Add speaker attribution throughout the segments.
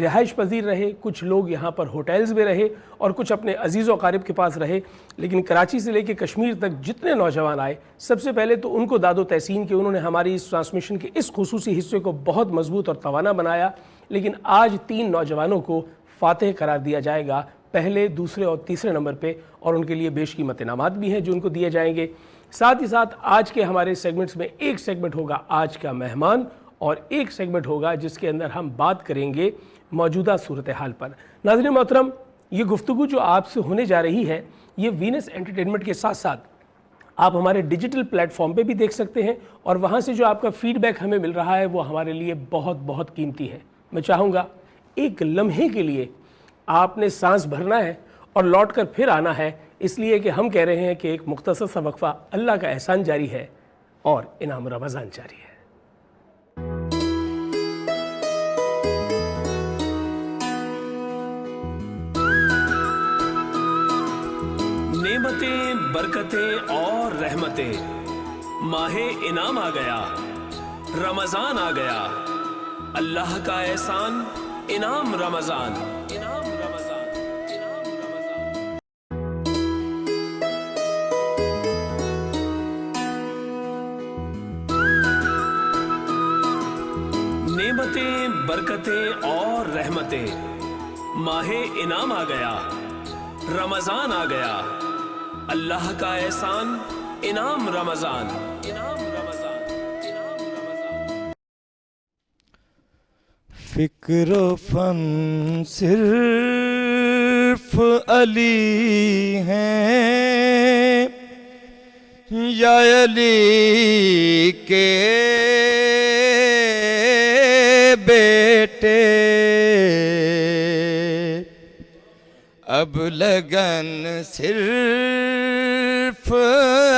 Speaker 1: رہائش پذیر رہے، کچھ لوگ یہاں پر ہوٹلز میں رہے اور کچھ اپنے عزیز و اقارب کے پاس رہے، لیکن کراچی سے لے کے کشمیر تک جتنے نوجوان آئے، سب سے پہلے تو ان کو داد و تحسین کہ انہوں نے ہماری اس ٹرانسمیشن کے اس خصوصی حصے کو بہت مضبوط اور توانا بنایا۔ لیکن آج 3 نوجوانوں کو فاتح قرار دیا جائے گا، پہلے، دوسرے اور تیسرے نمبر پہ، اور ان کے لیے بیش قیمت انعامات بھی ہیں جو ان کو دیے جائیں گے۔ ساتھ ہی ساتھ آج کے ہمارے سیگمنٹس میں ایک سیگمنٹ ہوگا آج کا مہمان، اور ایک سیگمنٹ ہوگا جس کے اندر ہم بات کریں گے موجودہ صورتحال پر۔ ناظرین محترم، یہ گفتگو جو آپ سے ہونے جا رہی ہے، یہ وینس انٹرٹینمنٹ کے ساتھ ساتھ آپ ہمارے ڈیجیٹل پلیٹ فارم پہ بھی دیکھ سکتے ہیں، اور وہاں سے جو آپ کا فیڈ بیک ہمیں مل رہا ہے وہ ہمارے لیے بہت بہت قیمتی ہے۔ میں چاہوں گا ایک لمحے کے لیے آپ نے سانس بھرنا ہے اور لوٹ کر پھر آنا ہے، اس لیے کہ ہم کہہ رہے ہیں کہ ایک مختصر سا وقفہ، اللہ کا احسان جاری ہے اور انعام رمضان جاری ہے۔
Speaker 2: نعمتیں، برکتیں اور رحمتیں، ماہ انعام آ گیا، رمضان آ گیا، اللہ کا احسان، انعام رمضان، انعام رمضان، انعام رمضان۔ نعمتیں، برکتیں اور رحمتیں، ماہ انعام آ گیا، رمضان آ گیا، اللہ کا احسان، انعام رمضان، انعام رمضان، انعام رمضان۔
Speaker 3: فکر و فن صرف علی ہیں یا علی کے بیٹے، اب لگن صرف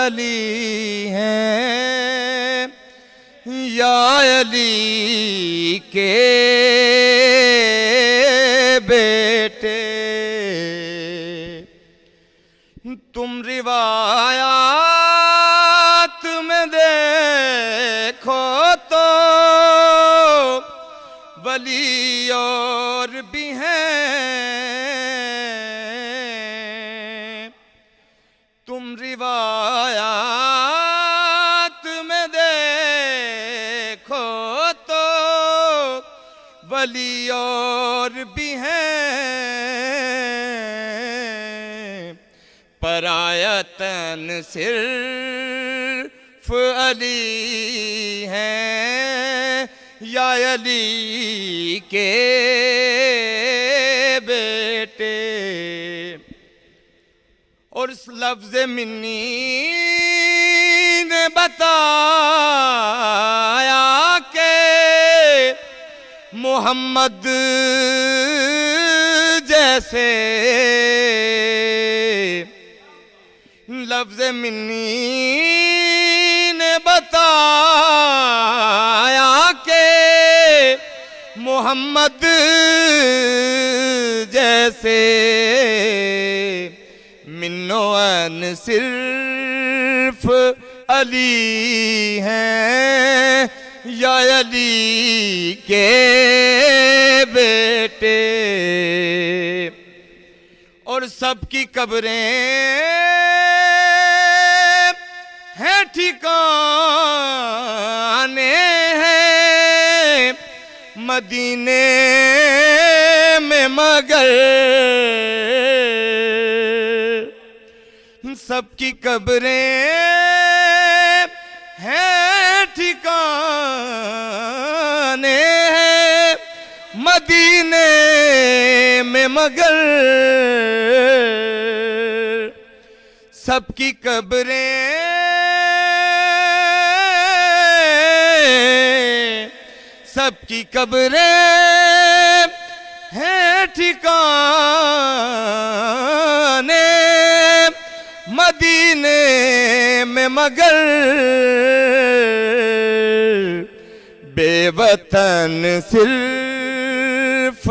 Speaker 3: علی ہیں یا علی کے بیٹے، تم روایات میں دیکھو تو ولی اور بھی ہیں، تم روایات میں دیکھو تو ولی اور بھی ہیں، پرایتن صرف علی ہیں یا علی کے بیٹے، اور اس لفظ منی نے بتایا کہ محمد جیسے، لفظ منی نے بتایا کہ محمد جیسے منوان صرف علی ہیں یا علی کے بیٹے، اور سب کی قبریں ہیں ٹھکانے ہیں مدینے میں، مگر سب کی قبریں ہیں ٹھکانے ہیں مدینے میں، مگر سب کی قبریں سب کی قبریں ہیں ٹھکانے مدینے میں، مگر بے وطن صرف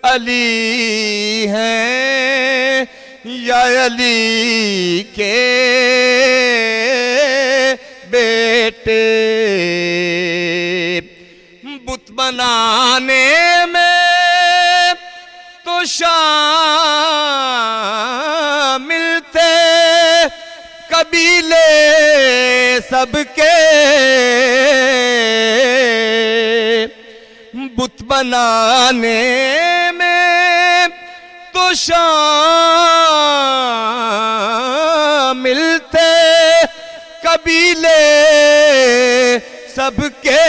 Speaker 3: علی ہیں یا علی کے بیٹے، بت بنانے میں سب کے بت بنانے میں تو شامل تھے قبیلے سب کے،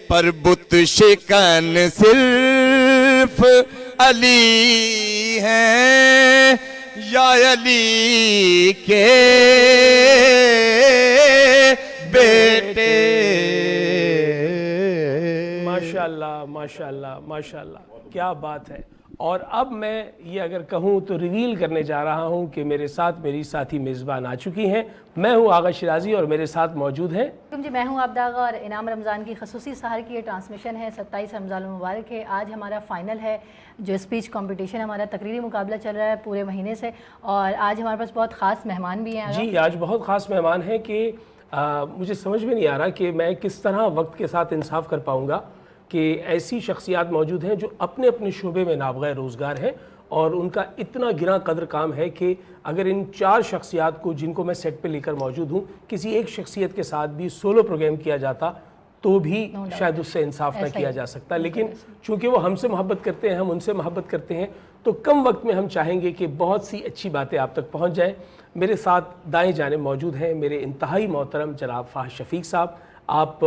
Speaker 3: پر بت شکن صرف علی ہیں یا علی کے بیٹے۔
Speaker 1: ماشاءاللہ ماشاءاللہ ماشاءاللہ، کیا بات ہے۔ اور اب میں یہ اگر کہوں تو ریویل کرنے جا رہا ہوں کہ میرے ساتھ میری ساتھی میزبان آ چکی ہیں۔ میں ہوں آغا شیرازی اور میرے ساتھ موجود ہیں
Speaker 4: جی، میں ہوں عبد آغا، اور انعام رمضان کی خصوصی سحر کی یہ ٹرانسمیشن ہے، 27 رمضان المبارک ہے۔ آج ہمارا فائنل ہے، جو اسپیچ کمپٹیشن، ہمارا تقریری مقابلہ چل رہا ہے پورے مہینے سے، اور آج ہمارے پاس بہت خاص مہمان بھی ہیں۔
Speaker 1: جی، آج بہت خاص مہمان ہیں کہ مجھے سمجھ میں نہیں آ رہا کہ میں کس طرح وقت کے ساتھ انصاف کر پاؤں گا کہ ایسی شخصیات موجود ہیں جو اپنے اپنے شعبے میں نابغہ روزگار ہیں، اور ان کا اتنا گراں قدر کام ہے کہ اگر ان 4 شخصیات کو، جن کو میں سیٹ پہ لے کر موجود ہوں، کسی ایک شخصیت کے ساتھ بھی سولو پروگرام کیا جاتا تو بھی شاید اس سے انصاف نہ کیا جا سکتا، لیکن چونکہ وہ ہم سے محبت کرتے ہیں، ہم ان سے محبت کرتے ہیں، تو کم وقت میں ہم چاہیں گے کہ بہت سی اچھی باتیں آپ تک پہنچ جائیں۔ میرے ساتھ دائیں جانب موجود ہیں میرے انتہائی محترم جناب فہد شفیق صاحب، آپ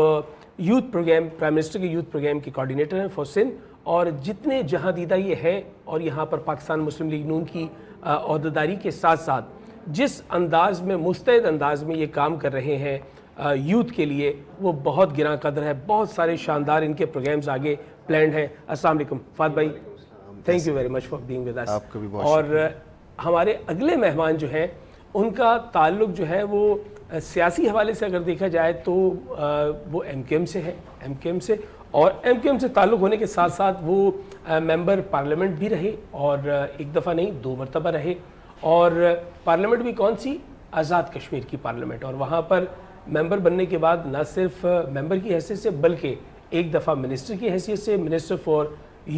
Speaker 1: یوتھ پروگرام، پرائم منسٹر کے یوتھ پروگرام کے کوارڈینیٹر ہیں فار سندھ، اور جتنے جہاں دیدہ یہ ہے اور یہاں پر پاکستان مسلم لیگ نون کی عہدیداری کے ساتھ ساتھ جس انداز میں، مستعد انداز میں یہ کام کر رہے ہیں یوتھ کے لیے، وہ بہت گراں قدر ہے۔ بہت سارے شاندار ان کے پروگرامز آگے پلانڈ ہیں۔ السلام علیکم فہد بھائی، thank you very much for being with us.
Speaker 5: آپ کا بھی بہت
Speaker 1: اور ہمارے اگلے مہمان جو ہیں ان کا تعلق جو ہے وہ سیاسی حوالے سے اگر دیکھا جائے تو وہ ایم کیو ایم سے ہے، ایم کیو ایم سے، اور ایم کیو ایم سے تعلق ہونے کے ساتھ ساتھ وہ ممبر پارلیمنٹ بھی رہے، اور ایک دفعہ نہیں 2 مرتبہ رہے، اور پارلیمنٹ بھی کون سی؟ آزاد کشمیر کی پارلیمنٹ، اور وہاں پر ممبر بننے کے بعد نہ صرف ممبر کی حیثیت سے بلکہ ایک دفعہ منسٹر کی حیثیت سے، minister for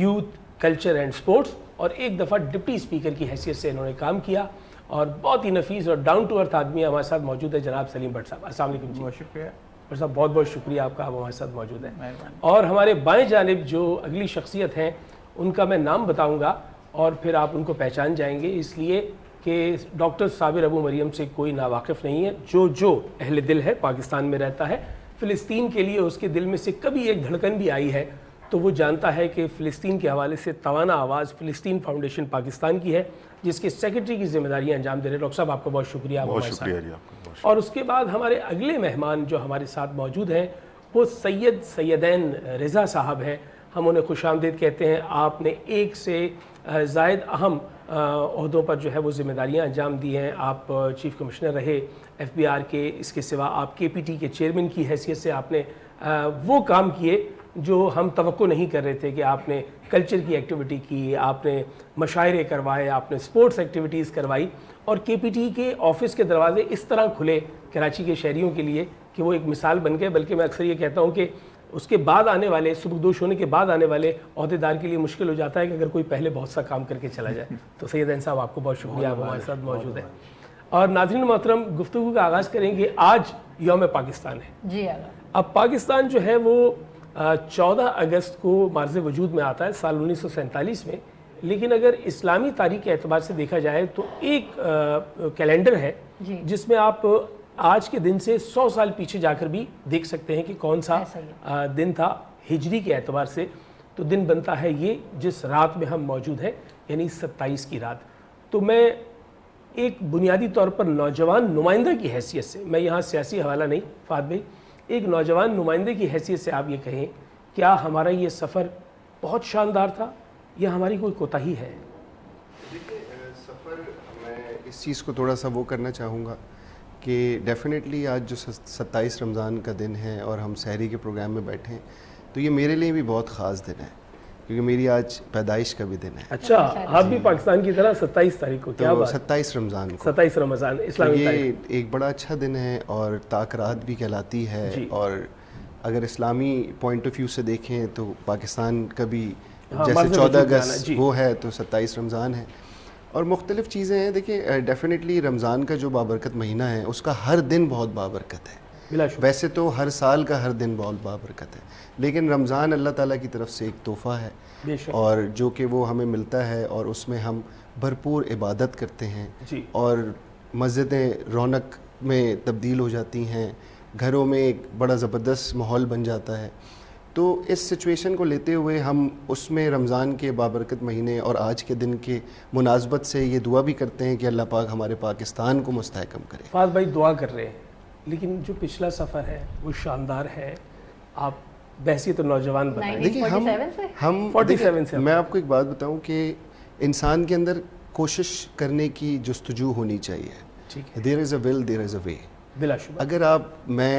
Speaker 1: youth culture and sports, اور ایک دفعہ ڈپٹی اسپیکر کی حیثیت سے انہوں نے کام کیا، اور بہت ہی نفیس اور ڈاؤن ٹو ارتھ آدمی ہمارے ساتھ موجود ہے جناب سلیم بٹ صاحب۔ السلام علیکم جی۔
Speaker 5: بہت شکریہ
Speaker 1: بٹ صاحب، بہت بہت شکریہ آپ کا، آپ ہمارے ساتھ موجود ہیں۔ اور ہمارے بائیں جانب جو اگلی شخصیت ہیں ان کا میں نام بتاؤں گا اور پھر آپ ان کو پہچان جائیں گے، اس لیے کہ ڈاکٹر صابر ابو مریم سے کوئی ناواقف نہیں ہے۔ جو اہل دل ہے، پاکستان میں رہتا ہے، فلسطین کے لیے اس کے دل میں سے کبھی ایک دھڑکن بھی آئی ہے تو وہ جانتا ہے کہ فلسطین کے حوالے سے توانا آواز فلسطین فاؤنڈیشن پاکستان کی ہے، جس کے سیکرٹری کی ذمہ داریاں انجام دے رہے ہیں۔ ڈاکٹر صاحب، آپ کا بہت شکریہ۔
Speaker 5: بہت شکریہ جی، آپ کا بہت شکریہ۔
Speaker 1: اور اس کے بعد ہمارے اگلے مہمان جو ہمارے ساتھ موجود ہیں وہ سیدین رضا صاحب ہیں۔ ہم انہیں خوش آمدید کہتے ہیں۔ آپ نے 1 سے زائد اہم عہدوں پر جو ہے وہ ذمہ داریاں انجام دی ہیں۔ آپ چیف کمشنر رہے FBR کے، اس کے سوا آپ KPT کے چیئرمین کی حیثیت سے آپ نے وہ کام کیے جو ہم توقع نہیں کر رہے تھے کہ آپ نے کلچر کی ایکٹیویٹی کی، آپ نے مشاعرے کروائے، آپ نے سپورٹس ایکٹیویٹیز کروائی، اور KPT کے آفس کے دروازے اس طرح کھلے کراچی کے شہریوں کے لیے کہ وہ ایک مثال بن گئے۔ بلکہ میں اکثر یہ کہتا ہوں کہ اس کے بعد آنے والے، سبکدوش ہونے کے بعد آنے والے عہدیدار کے لیے مشکل ہو جاتا ہے کہ اگر کوئی پہلے بہت سا کام کر کے چلا جائے۔ تو سیدین صاحب، آپ کو بہت شکریہ، آپ ہمارے ساتھ موجود ہیں۔ اور ناظرین محترم، گفتگو کا آغاز کریں گے۔ آج یوم پاکستان ہے
Speaker 4: جی۔
Speaker 1: اب پاکستان جو ہے وہ 14 اگست کو مارز وجود میں آتا ہے سال 1947 میں، لیکن اگر اسلامی تاریخ کے اعتبار سے دیکھا جائے تو ایک کیلنڈر ہے جس میں آپ آج کے دن سے 100 سال پیچھے جا کر بھی دیکھ سکتے ہیں کہ کون سا دن تھا ہجری کے اعتبار سے۔ تو دن بنتا ہے یہ جس رات میں ہم موجود ہیں، یعنی 27 کی رات۔ تو میں ایک بنیادی طور پر نوجوان نمائندہ کی حیثیت سے، میں یہاں سیاسی حوالہ نہیں فہد بھائی، ایک نوجوان نمائندے کی حیثیت سے آپ یہ کہیں، کیا ہمارا یہ سفر بہت شاندار تھا یا ہماری کوئی کوتاہی ہے؟
Speaker 5: سفر، میں اس چیز کو تھوڑا سا وہ کرنا چاہوں گا کہ ڈیفینیٹلی آج جو 27 رمضان کا دن ہے اور ہم سحری کے پروگرام میں بیٹھے ہیں تو یہ میرے لیے بھی بہت خاص دن ہے، کیونکہ میری آج پیدائش کا بھی دن ہے۔
Speaker 1: اچھا، آپ بھی پاکستان کی طرح 27 تاریخ کو؟ کیا بات،
Speaker 5: 27 رمضان کو،
Speaker 1: 27 رمضان اسلامی تاریخ۔
Speaker 5: یہ ایک بڑا اچھا دن ہے اور تاک رات بھی کہلاتی ہے، اور اگر اسلامی پوائنٹ آف ویو سے دیکھیں تو پاکستان کا بھی جیسے 14 اگست وہ ہے تو 27 رمضان ہے۔ اور مختلف چیزیں ہیں. دیکھیں ڈیفینیٹلی رمضان کا جو بابرکت مہینہ ہے اس کا ہر دن بہت بابرکت ہے.
Speaker 1: بلا شبہ.
Speaker 5: ویسے تو ہر سال کا ہر دن بہت بابرکت ہے, لیکن رمضان اللہ تعالیٰ کی طرف سے ایک تحفہ ہے,
Speaker 1: بے شک.
Speaker 5: اور جو کہ وہ ہمیں ملتا ہے, اور اس میں ہم بھرپور عبادت کرتے ہیں,
Speaker 1: جی.
Speaker 5: اور مسجدیں رونق میں تبدیل ہو جاتی ہیں, گھروں میں ایک بڑا زبردست ماحول بن جاتا ہے. تو اس سچویشن کو لیتے ہوئے ہم اس میں رمضان کے بابرکت مہینے اور آج کے دن کے مناسبت سے یہ دعا بھی کرتے ہیں کہ اللہ پاک ہمارے پاکستان کو مستحکم کرے.
Speaker 1: فاض بھائی دعا کر رہے ہیں, لیکن جو پچھلا سفر ہے وہ شاندار ہے. آپ بحثیت نوجوان بتائیں.
Speaker 5: دیکھیں
Speaker 4: 1947 سے؟
Speaker 5: ہم
Speaker 1: 47 سے.
Speaker 5: میں آپ کو ایک بات بتاؤں کہ انسان کے اندر کوشش کرنے کی جستجو ہونی چاہیے.
Speaker 1: ٹھیک ہے.
Speaker 5: دیر از اے ول, دیر از اے وے.
Speaker 1: بلا شبہ.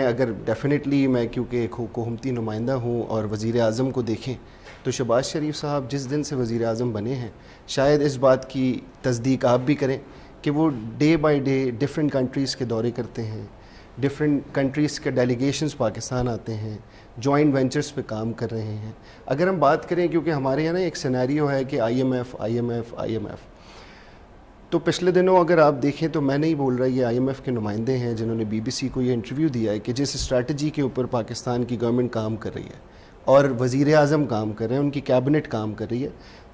Speaker 5: اگر ڈیفینیٹلی میں کیونکہ ایک حکومتی نمائندہ ہوں, اور وزیر اعظم کو دیکھیں تو شہباز شریف صاحب جس دن سے وزیر اعظم بنے ہیں, شاید اس بات کی تصدیق آپ بھی کریں کہ وہ day by day different countries کے دورے کرتے ہیں, ڈفرینٹ کنٹریز کے ڈیلیگیشنز پاکستان آتے ہیں, جوائنٹ وینچرز پہ کام کر رہے ہیں. اگر ہم بات کریں, کیونکہ ہمارے یہاں نا ایک سینیریو ہے کہ آئی ایم ایف, تو پچھلے دنوں اگر آپ دیکھیں تو میں نہیں بول رہا, یہ آئی ایم ایف کے نمائندے ہیں جنہوں نے بی بی سی کو یہ انٹرویو دیا ہے کہ جس اسٹریٹجی کے اوپر پاکستان کی گورنمنٹ کام کر رہی ہے اور وزیر اعظم کام کر رہے ہیں, ان کی کیبنٹ کام کر رہی ہے,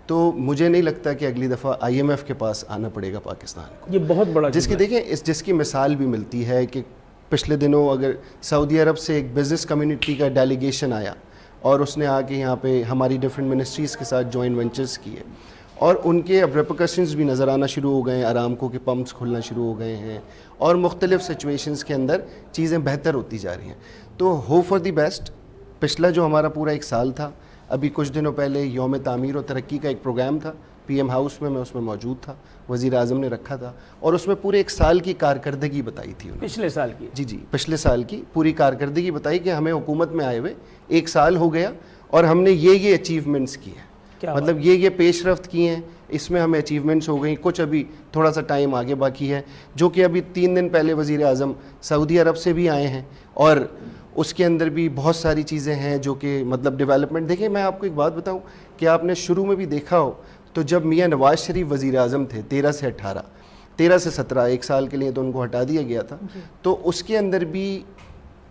Speaker 5: تو مجھے نہیں لگتا کہ اگلی دفعہ آئی ایم ایف کے پاس آنا پڑے گا پاکستان کو.
Speaker 1: یہ بہت بڑا
Speaker 5: جس کی دیکھیں جس کی مثال بھی ملتی ہے کہ پچھلے دنوں اگر سعودی عرب سے ایک بزنس کمیونٹی کا ڈیلیگیشن آیا اور اس نے آ کے یہاں پہ ہماری ڈفرینٹ منسٹریز کے ساتھ جوائنٹ وینچرز کیے, اور ان کے اب ریپرکشنز بھی نظر آنا شروع ہو گئے ہیں, ارامکو کے پمپس کھلنا شروع ہو گئے ہیں, اور مختلف سچویشنز کے اندر چیزیں بہتر ہوتی جا رہی ہیں. تو ہوپ فار دی بیسٹ. پچھلا جو ہمارا پورا ایک سال تھا, ابھی کچھ دنوں پہلے یوم تعمیر و ترقی کا ایک پروگرام تھا پی ایم ہاؤس میں اس میں موجود تھا, وزیر اعظم نے رکھا تھا, اور اس میں پورے ایک سال کی کارکردگی بتائی تھی انہوں نے.
Speaker 1: پچھلے سال کی.
Speaker 5: جی پچھلے سال کی پوری کارکردگی بتائی کہ ہمیں حکومت میں آئے ہوئے ایک سال ہو گیا اور ہم نے یہ اچیومنٹس کی ہیں, مطلب یہ پیش رفت کی ہیں, اس میں ہمیں اچیومنٹس ہو گئیں. کچھ ابھی تھوڑا سا ٹائم آگے باقی ہے, جو کہ ابھی 3 دن پہلے وزیر اعظم سعودی عرب سے بھی آئے ہیں, اور اس کے اندر بھی بہت ساری چیزیں ہیں جو کہ مطلب ڈیولپمنٹ. دیکھیں میں آپ کو ایک بات بتاؤں کہ آپ نے شروع میں بھی دیکھا ہو تو جب میاں نواز شریف وزیر اعظم تھے 13 سے 18, 13 سے 17, ایک سال کے لیے تو ان کو ہٹا دیا گیا تھا, تو اس کے اندر بھی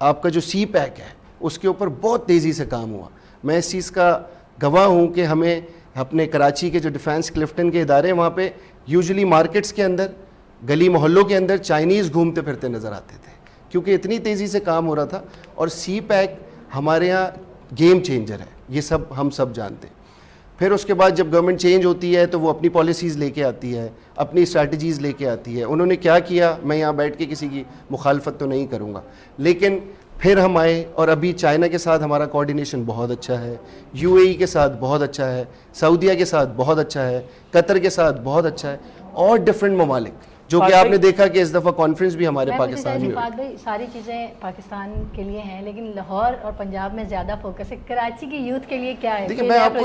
Speaker 5: آپ کا جو سی پیک ہے اس کے اوپر بہت تیزی سے کام ہوا. میں اس چیز کا گواہ ہوں کہ ہمیں اپنے کراچی کے جو ڈیفینس کلفٹن کے ادارے, وہاں پہ یوزلی مارکیٹس کے اندر, گلی محلوں کے اندر چائنیز گھومتے پھرتے نظر آتے تھے, کیونکہ اتنی تیزی سے کام ہو رہا تھا. اور سی پیک ہمارے ہاں گیم چینجر ہے, یہ سب ہم سب جانتے ہیں. پھر اس کے بعد جب گورنمنٹ چینج ہوتی ہے تو وہ اپنی پالیسیز لے کے آتی ہے, اپنی اسٹریٹجیز لے کے آتی ہے. انہوں نے کیا کیا, میں یہاں بیٹھ کے کسی کی مخالفت تو نہیں کروں گا, لیکن پھر ہم آئے اور ابھی چائنا کے ساتھ ہمارا کوارڈینیشن بہت اچھا ہے, یو اے ای کے ساتھ بہت اچھا ہے, سعودیہ کے ساتھ بہت اچھا ہے, قطر کے ساتھ بہت اچھا ہے, اور ڈفرینٹ ممالک جو کہ آپ نے دیکھا کہ اس دفعہ کانفرنس بھی ہمارے پاکستان میں
Speaker 4: ہوئی. ساری چیزیں پاکستان کے لیے ہیں, لیکن لاہور اور پنجاب میں زیادہ فوکس ہے. کراچی کی یوتھ کے لیے کیا ہے؟
Speaker 5: دیکھیں میں آپ کو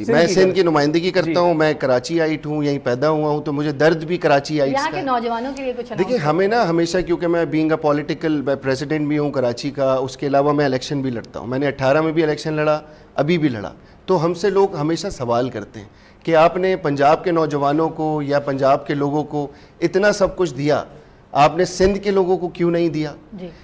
Speaker 5: میں سندھ کی نمائندگی کرتا ہوں, میں کراچی آئٹ ہوں, یہیں پیدا ہوا ہوں, تو مجھے درد بھی کراچی آئٹ
Speaker 4: یہاں کے نوجوانوں کے لیے کچھ.
Speaker 5: دیکھیں ہمیں نا ہمیشہ, کیونکہ میں بینگ اے پولیٹیکل, میں پریزیڈنٹ بھی ہوں کراچی کا, اس کے علاوہ میں الیکشن بھی لڑتا ہوں. میں نے 18 میں بھی الیکشن لڑا, ابھی بھی لڑا. تو ہم سے لوگ ہمیشہ سوال کرتے ہیں کہ آپ نے پنجاب کے نوجوانوں کو یا پنجاب کے لوگوں کو اتنا سب کچھ دیا, آپ نے سندھ کے لوگوں کو کیوں نہیں دیا؟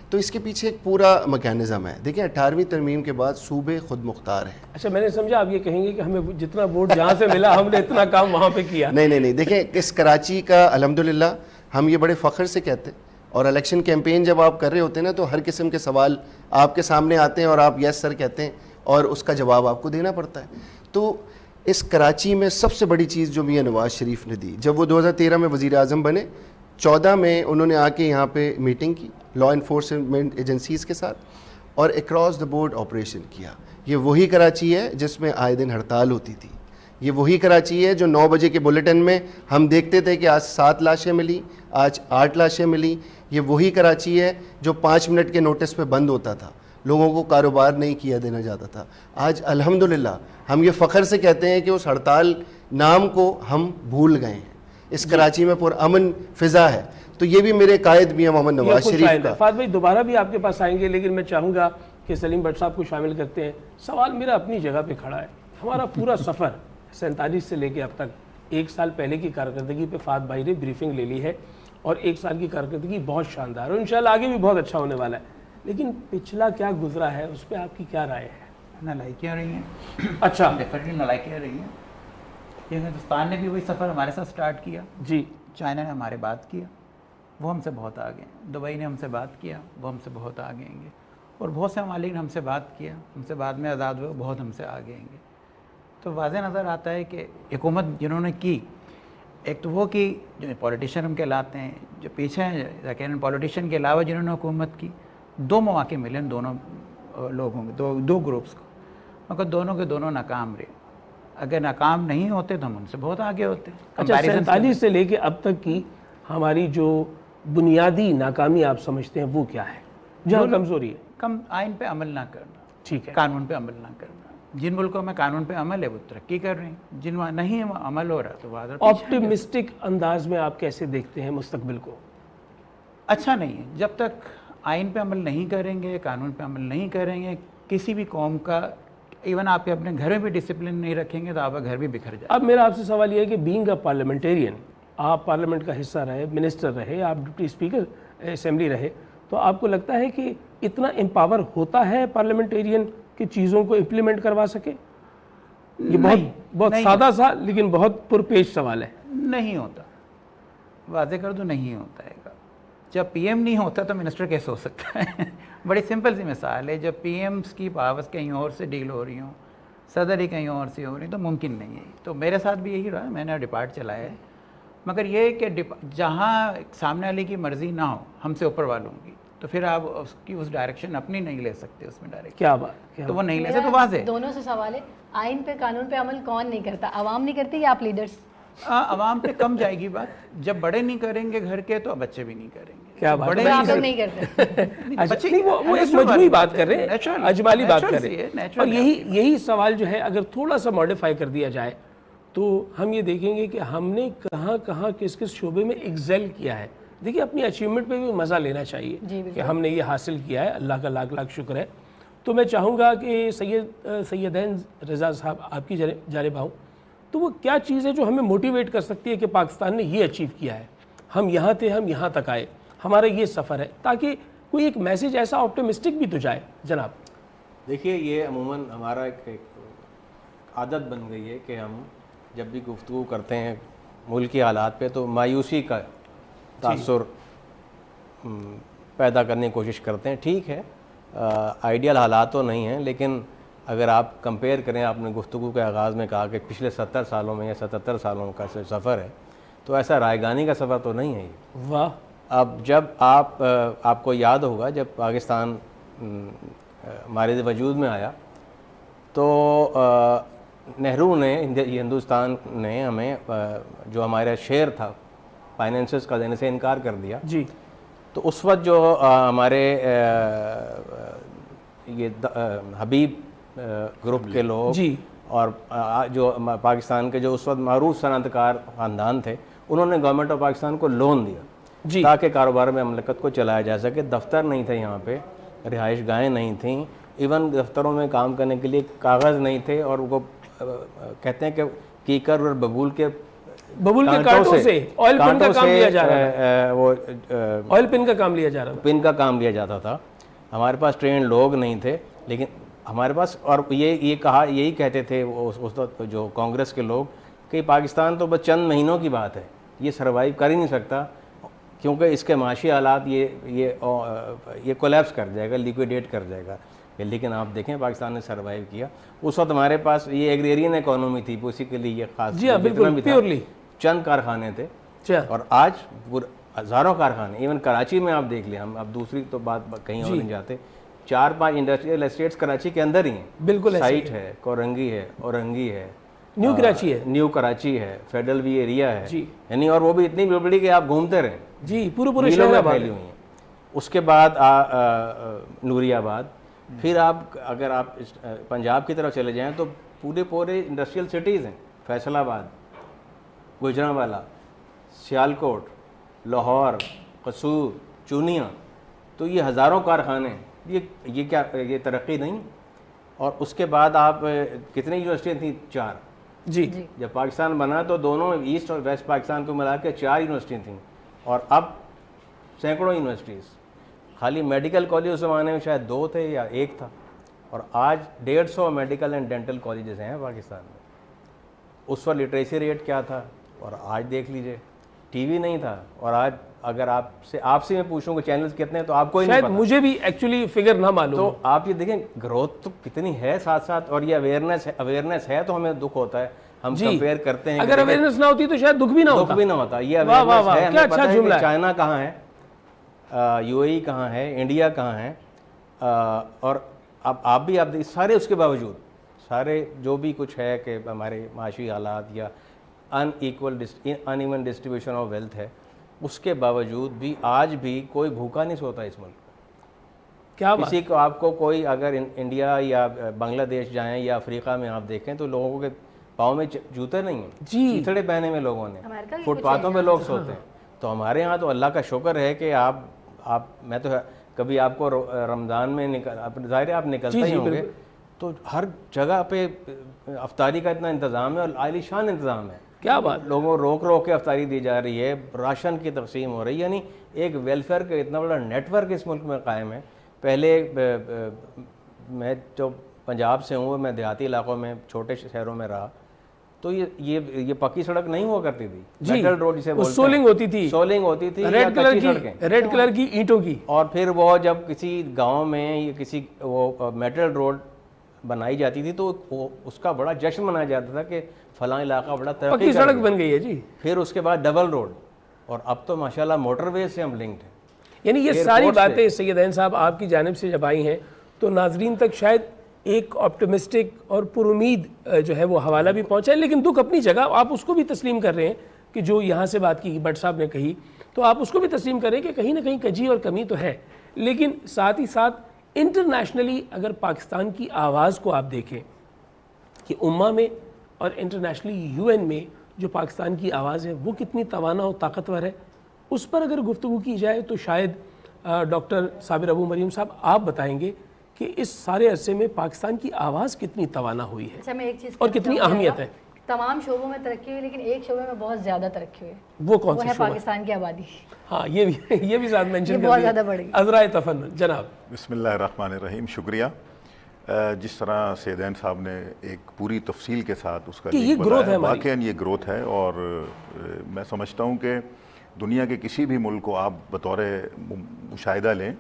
Speaker 5: تو اس کے پیچھے ایک پورا میکینزم ہے. دیکھیں 18ویں ترمیم کے بعد صوبے خود مختار ہیں.
Speaker 1: اچھا میں نے سمجھا آپ یہ کہیں گے کہ ہمیں جتنا ووٹ جہاں سے ملا ہم نے اتنا کام وہاں پہ کیا.
Speaker 5: نہیں, دیکھیں اس کراچی کا الحمدللہ ہم یہ بڑے فخر سے کہتے ہیں, اور الیکشن کیمپین جب آپ کر رہے ہوتے ہیں نا تو ہر قسم کے سوال آپ کے سامنے آتے ہیں اور آپ یس سر کہتے ہیں, اور اس کا جواب آپ کو دینا پڑتا ہے. تو اس کراچی میں سب سے بڑی چیز جو میاں نواز شریف نے دی, جب وہ 2013 میں وزیر اعظم بنے, 14 میں انہوں نے آ کے یہاں پہ میٹنگ کی لا انفورسمنٹ ایجنسیز کے ساتھ, اور اکراس دا بورڈ آپریشن کیا. یہ وہی کراچی ہے جس میں آئے دن ہڑتال ہوتی تھی, یہ وہی کراچی ہے جو 9 بجے کے بلیٹن میں ہم دیکھتے تھے کہ آج 7 لاشیں ملی, آج 8 لاشیں ملی. یہ وہی کراچی ہے جو 5 منٹ کے نوٹس پہ بند ہوتا تھا, لوگوں کو کاروبار نہیں کیا دینا جاتا تھا. آج الحمدللہ ہم یہ فخر سے کہتے ہیں کہ اس ہڑتال نام کو ہم بھول گئے ہیں. اس کراچی میں پرامن فضا ہے. تو یہ بھی میرے قائد میاں محمد نواز شریف کا.
Speaker 1: فہد بھائی دوبارہ بھی آپ کے پاس آئیں گے, لیکن میں چاہوں گا کہ سلیم بٹ صاحب کو شامل کرتے ہیں. سوال میرا اپنی جگہ پہ کھڑا ہے, ہمارا پورا سفر 47 سے لے کے اب تک 1 سال پہلے کی کارکردگی پہ فہد بھائی نے بریفنگ لے لی ہے اور 1 سال کی کارکردگی بہت شاندار اور انشاءاللہ آگے بھی بہت اچھا ہونے والا ہے، لیکن پچھلا کیا گزرا ہے اس پہ آپ کی کیا رائے ہے؟
Speaker 6: نالائکیاں رہی ہیں،
Speaker 1: اچھا
Speaker 6: ڈیفینیٹلی نالائکیاں رہی ہیں. یہ ہندوستان نے بھی وہی سفر ہمارے ساتھ سٹارٹ کیا،
Speaker 1: جی،
Speaker 6: چائنا نے ہمارے بات کیا، وہ ہم سے بہت آگے ہیں. دبئی نے ہم سے بات کیا، وہ ہم سے بہت آگے ہیں گے. اور بہت سے ممالک نے ہم سے بات کیا، ہم سے بعد میں آزاد ہوئے، بہت ہم سے آگے ہیں گے. تو واضح نظر آتا ہے کہ حکومت جنہوں نے کی، ایک تو وہ کی جو پولیٹیشین ہم کہلاتے ہیں، جو پیچھے ہیں لیکن پولیٹیشین کے علاوہ جنہوں نے حکومت کی. 2 مواقع ملے ان دونوں لوگوں کو، دو گروپس کو، مگر دونوں کے دونوں ناکام رہے. اگر ناکام نہیں ہوتے تو ہم ان سے بہت آگے ہوتے.
Speaker 1: اچھا، 47 سے لے کے اب تک کی ہماری جو بنیادی ناکامی آپ سمجھتے ہیں وہ کیا ہے جہاں کمزوری ہے؟
Speaker 6: آئین پہ عمل نہ کرنا،
Speaker 1: ٹھیک ہے،
Speaker 6: قانون پہ عمل نہ کرنا. جن ملکوں میں قانون پہ عمل ہے وہ ترقی کر رہے ہیں، جن میں نہیں عمل ہو رہا تو وہ پیچھے ہیں.
Speaker 1: آپٹیمسٹک انداز میں آپ کیسے دیکھتے ہیں مستقبل کو؟
Speaker 6: اچھا نہیں ہے. جب تک آئین پہ عمل نہیں کریں گے، قانون پہ عمل نہیں کریں گے، کسی بھی قوم کا، ایون آپ اپنے گھر میں بھی ڈسپلن نہیں رکھیں گے تو آپ کا گھر بھی بکھر جائے.
Speaker 1: اب میرا آپ سے سوال یہ ہے کہ بینگ اے پارلیمنٹیرین، آپ پارلیمنٹ کا حصہ رہے، منسٹر رہے، آپ ڈپٹی اسپیکر اسمبلی رہے، تو آپ کو لگتا ہے کہ اتنا امپاور ہوتا ہے پارلیمنٹیرین کہ چیزوں کو امپلیمنٹ کروا سکے؟ یہ بہت سادہ سا لیکن بہت پرپیش سوال ہے.
Speaker 6: نہیں ہوتا، واضح کر دو، نہیں ہوتا ہے. جب پی ایم نہیں ہوتا تو منسٹر کیسے ہو سکتا ہے؟ بڑی سمپل سی مثال ہے، جب پی ایمس کی پاورز کہیں اور سے ڈیل ہو رہی ہوں، صدر ہی کہیں اور سے ہو رہی ہیں، تو ممکن نہیں ہے. تو میرے ساتھ بھی یہی رہا، میں نے ڈپارٹ چلایا ہے. مگر یہ کہ جہاں سامنے والے کی مرضی نہ ہو ہم سے اوپر والوں کی، تو پھر آپ اس کی اس ڈائریکشن اپنی نہیں لے سکتے. اس میں ڈائریکشن
Speaker 1: کیا بات،
Speaker 6: تو وہ نہیں لے سکتے. تو واضح
Speaker 4: دونوں سے سوال ہے، آئین پہ قانون پہ عمل کون نہیں کرتا؟ عوام نہیں کرتی یا آپ لیڈرز؟
Speaker 6: عوام پہ کم جائے گی بات. جب بڑے نہیں کریں گے گھر کے تو بچے بھی نہیں کریں گے.
Speaker 1: کیا بات
Speaker 6: بڑے
Speaker 1: ہے،
Speaker 4: آپ لوگ نہیں کرتے.
Speaker 1: اچھا، نہیں وہ ایک مجموعی بات کر رہے ہیں، اجمالی بات کر رہے ہیں. اور یہی سوال جو ہے اگر تھوڑا سا ماڈیفائی کر دیا جائے تو ہم یہ دیکھیں گے کہ ہم نے کہاں کہاں کس کس شعبے میں ایکزیل کیا ہے. دیکھیے اپنی اچیومنٹ پہ بھی مزہ لینا چاہیے کہ ہم نے یہ حاصل کیا ہے، اللہ کا لاکھ لاکھ شکر ہے. تو میں چاہوں گا کہ سیدین رضا صاحب آپ کی جانب آؤں، تو وہ کیا چیز ہے جو ہمیں موٹیویٹ کر سکتی ہے کہ پاکستان نے یہ اچیو کیا ہے، ہم یہاں تھے، ہم یہاں تک آئے، ہمارا یہ سفر ہے، تاکہ کوئی ایک میسیج ایسا آپٹیمسٹک بھی تو جائے. جناب
Speaker 7: دیکھیے، یہ عموماً ہمارا ایک عادت بن گئی ہے کہ ہم جب بھی گفتگو کرتے ہیں ملکی حالات پہ تو مایوسی کا تاثر پیدا کرنے کی کوشش کرتے ہیں. ٹھیک ہے، آئیڈیل حالات تو نہیں ہیں، لیکن اگر آپ کمپیئر کریں، آپ نے گفتگو کے آغاز میں کہا کہ پچھلے 70 سالوں میں یا 77 سالوں کا سفر ہے، تو ایسا رائے گانی کا سفر تو نہیں ہے یہ.
Speaker 1: واہ.
Speaker 7: اب جب آپ کو یاد ہوگا جب پاکستان ہمارے وجود میں آیا تو نہرو نے، ہندوستان نے ہمیں جو ہمارا شیئر تھا فائنینسز کا دینے سے انکار کر دیا.
Speaker 1: جی.
Speaker 7: تو اس وقت جو ہمارے یہ حبیب گروپ کے لوگ
Speaker 1: جی،
Speaker 7: اور جو پاکستان کے جو اس وقت معروف صنعت کار خاندان تھے، انہوں نے گورنمنٹ آف پاکستان کو لون دیا تاکہ کاروبار میں مملکت کو چلایا جا سکے. دفتر نہیں تھے یہاں پہ، رہائش گاہیں نہیں تھیں، ایون دفتروں میں کام کرنے کے لیے کاغذ نہیں تھے، اور وہ کہتے ہیں کہ کیکر اور ببول کے
Speaker 1: کانٹوں سے آئل پن کا کام لیا جا رہا تھا.
Speaker 7: وہ
Speaker 1: آئل پن کا کام لیا جا رہا تھا،
Speaker 7: پن کا کام لیا جاتا تھا. ہمارے پاس ٹرینڈ لوگ نہیں تھے، لیکن ہمارے پاس، اور یہی کہتے تھے اس وقت جو کانگریس کے لوگ کہ پاکستان تو بس چند مہینوں کی بات ہے، یہ سروائیو کر ہی نہیں سکتا کیونکہ اس کے معاشی حالات یہ کولیپس کر جائے گا، لیکویڈیٹ کر جائے گا. لیکن آپ دیکھیں پورا سروائیو کیا. اس وقت ہمارے پاس یہ ایگریرین اکانومی تھی، اسی کے لیے یہ خاص
Speaker 1: جی ہاں بالکل پیورلی
Speaker 7: چند کارخانے تھے، اور آج ہزاروں کارخانے. ایون کراچی میں آپ دیکھ لیں، ہم اب دوسری تو بات کہیں اور نہیں جاتے، 4-5 انڈسٹریل اسٹیٹس کراچی کے اندر ہی ہیں.
Speaker 1: بالکل
Speaker 7: سائٹ ہے، کورنگی ہے، اورنگی ہے،
Speaker 1: نیو کراچی ہے،
Speaker 7: نیو کراچی ہے، فیڈرل بھی ایریا ہے، یعنی اور وہ بھی اتنی بڑی کہ آپ گھومتے رہیں.
Speaker 1: جی پورے شہر میں
Speaker 7: پھیلی ہوئی ہیں. اس کے بعد نوری آباد. پھر اگر آپ پنجاب کی طرف چلے جائیں تو پورے انڈسٹریل سٹیز ہیں، فیصل آباد، گوجرانوالا، سیالکوٹ، لاہور، قصور، چونیاں. تو یہ ہزاروں کارخانے ہیں. یہ کیا یہ ترقی نہیں؟ اور اس کے بعد آپ کتنی یونیورسٹیاں تھیں؟ 4.
Speaker 1: جی
Speaker 7: جب پاکستان بنا تو دونوں ایسٹ اور ویسٹ پاکستان کو ملا کے 4 یونیورسٹی تھیں اور اب سینکڑوں یونیورسٹیز. خالی میڈیکل کالج اس زمانے میں شاید 2 تھے یا 1 تھا, اور آج 150 میڈیکل اینڈ ڈینٹل کالجز ہیں پاکستان میں. اس وقت لٹریسی ریٹ کیا تھا اور آج دیکھ لیجئے. ٹی وی نہیں تھا, اور آج اگر آپ سے میں پوچھوں کہ چینلز کتنے ہیں تو آپ کو ہی نہیں
Speaker 1: شاید
Speaker 7: پتا.
Speaker 1: مجھے بھی ایکچولی فگر نہ معلوم
Speaker 7: تو آپ یہ دیکھیں گروتھ تو کتنی ہے ساتھ ساتھ, اور یہ اویئرنیس ہے تو ہمیں دکھ ہوتا ہے. ہم کمپیئر کرتے ہیں,
Speaker 1: اگر اویئرنیس نہ ہوتی تو شاید دکھ بھی نہ ہوتا.
Speaker 7: یہ اویئرنیس ہے, ہمیں پتہ ہے
Speaker 1: جملہ
Speaker 7: کہ چائنا کہاں ہے, یو اے ای کہاں ہے, انڈیا کہاں ہے, اور اب آپ بھی سارے اس کے باوجود سارے جو بھی کچھ ہے کہ ہمارے معاشی حالات یا in even distribution of wealth ہے, اس کے باوجود بھی آج بھی کوئی بھوکا نہیں سوتا اس ملک میں.
Speaker 1: کیا
Speaker 7: کسی کو آپ کو کوئی اگر انڈیا یا بنگلہ دیش جائیں یا افریقہ میں آپ دیکھیں تو لوگوں کے پاؤں میں جوتے نہیں ہیں, چیتڑے پہنے میں لوگوں نے, فٹ پاتھوں پہ لوگ سوتے ہیں. تو ہمارے یہاں تو اللہ کا شکر ہے کہ میں تو کبھی آپ کو رمضان میں ظاہر ہے آپ نکلتے ہی ہوں گے, تو ہر جگہ پہ افطاری کا اتنا انتظام ہے اور عالی شان انتظام ہے.
Speaker 1: کیا بات,
Speaker 7: لوگوں روک کے افطاری دی جا رہی ہے, راشن کی تقسیم ہو رہی ہے, یعنی ایک ویلفیئر کا اتنا بڑا نیٹ ورک اس ملک میں قائم ہے. پہلے میں جو پنجاب سے ہوں, میں دیہاتی علاقوں میں چھوٹے شہروں میں رہا, تو یہ پکی سڑک نہیں ہوا کرتی تھی, میٹل روڈ جسے بولتے ہیں, سولنگ ہوتی تھی
Speaker 1: ریڈ کلر کی اینٹوں کی.
Speaker 7: اور پھر وہ جب کسی گاؤں میں یا کسی وہ میٹل روڈ بنائی جاتی تھی تو اس کا بڑا جشن منایا جاتا تھا کہ فلاں علاقہ بڑا ترقی
Speaker 1: پکی سڑک بن گئی ہے جی.
Speaker 7: پھر اس کے بعد ڈبل روڈ, اور اب تو ماشاءاللہ موٹر ویز سے ہم لنکڈ ہیں.
Speaker 1: یعنی یہ ساری باتیں سید عین صاحب آپ کی جانب سے جب آئی ہیں تو ناظرین تک شاید ایک آپٹمسٹک اور پر امید جو ہے وہ حوالہ بھی پہنچا ہے, لیکن دکھ اپنی جگہ آپ اس کو بھی تسلیم کر رہے ہیں کہ جو یہاں سے بات کی بٹ صاحب نے کہی, تو آپ اس کو بھی تسلیم کریں کہ کہیں نہ کہیں کجی اور کمی تو ہے. لیکن ساتھ ہی ساتھ انٹرنیشنلی اگر پاکستان کی آواز کو آپ دیکھیں کہ امہ میں اور انٹرنیشنلی یو این میں جو پاکستان کی آواز ہے وہ کتنی توانا اور طاقتور ہے, اس پر اگر گفتگو کی جائے تو شاید ڈاکٹر صابر ابو مریم صاحب آپ بتائیں گے کہ اس سارے عرصے میں پاکستان کی آواز کتنی توانا ہوئی ہے اور کتنی اہمیت ہے.
Speaker 4: تمام شعبوں میں ترقی ہوئی, لیکن ایک شعبے میں بہت زیادہ ترقی ہوئی,
Speaker 1: وہ کون سا شعبہ؟
Speaker 4: پاکستان کی آبادی.
Speaker 1: ہاں یہ بھی ساتھ مینشن
Speaker 4: بہت زیادہ بڑھ گئی.
Speaker 1: عذرائے تفنن جناب.
Speaker 8: بسم اللہ الرحمن الرحیم. شکریہ. جس طرح سید عین صاحب نے ایک پوری تفصیل کے ساتھ اس کا واقعاً یہ گروتھ ہے, اور میں سمجھتا ہوں کہ دنیا کے کسی بھی ملک کو آپ بطور مشاہدہ لیں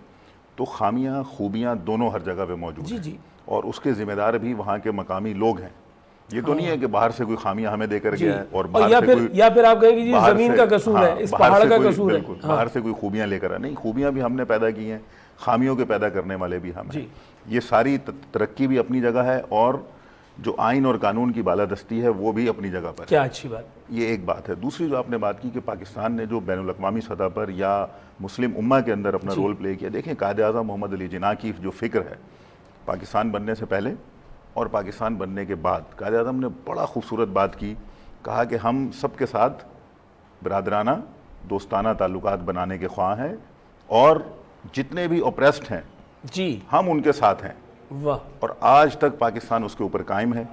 Speaker 8: تو خامیاں خوبیاں دونوں ہر جگہ پہ موجود ہیں, اور اس کے ذمہ دار بھی وہاں کے مقامی لوگ ہیں. یہ تو نہیں ہے کہ باہر سے کوئی خامیاں ہمیں دے کر گیا ہے اور
Speaker 1: یا پھر آپ کہیں گے جی زمین کا قصور ہے, اس پہاڑ کا قصور ہے.
Speaker 8: بالکل, باہر سے کوئی خوبیاں لے کر آئے, نہیں, خوبیاں بھی ہم نے پیدا کی ہیں, خامیوں کے پیدا کرنے والے بھی ہم ہیں. یہ ساری ترقی بھی اپنی جگہ ہے, اور جو آئین اور قانون کی بالادستی ہے وہ بھی اپنی جگہ پر.
Speaker 1: کیا اچھی بات.
Speaker 8: یہ ایک بات ہے. دوسری جو آپ نے بات کی کہ پاکستان نے جو بین الاقوامی سطح پر یا مسلم امہ کے اندر اپنا رول پلے کیا, دیکھیں قائد اعظم محمد علی جناح کی جو فکر ہے پاکستان بننے سے پہلے اور پاکستان بننے کے بعد, قائد اعظم نے بڑا خوبصورت بات کی, کہا کہ ہم سب کے ساتھ برادرانہ دوستانہ تعلقات بنانے کے خواہاں ہیں, اور جتنے بھی اوپریسڈ ہیں ہم ان کے ساتھ ہیں. اور آج تک پاکستان اس کے اوپر قائم ہے,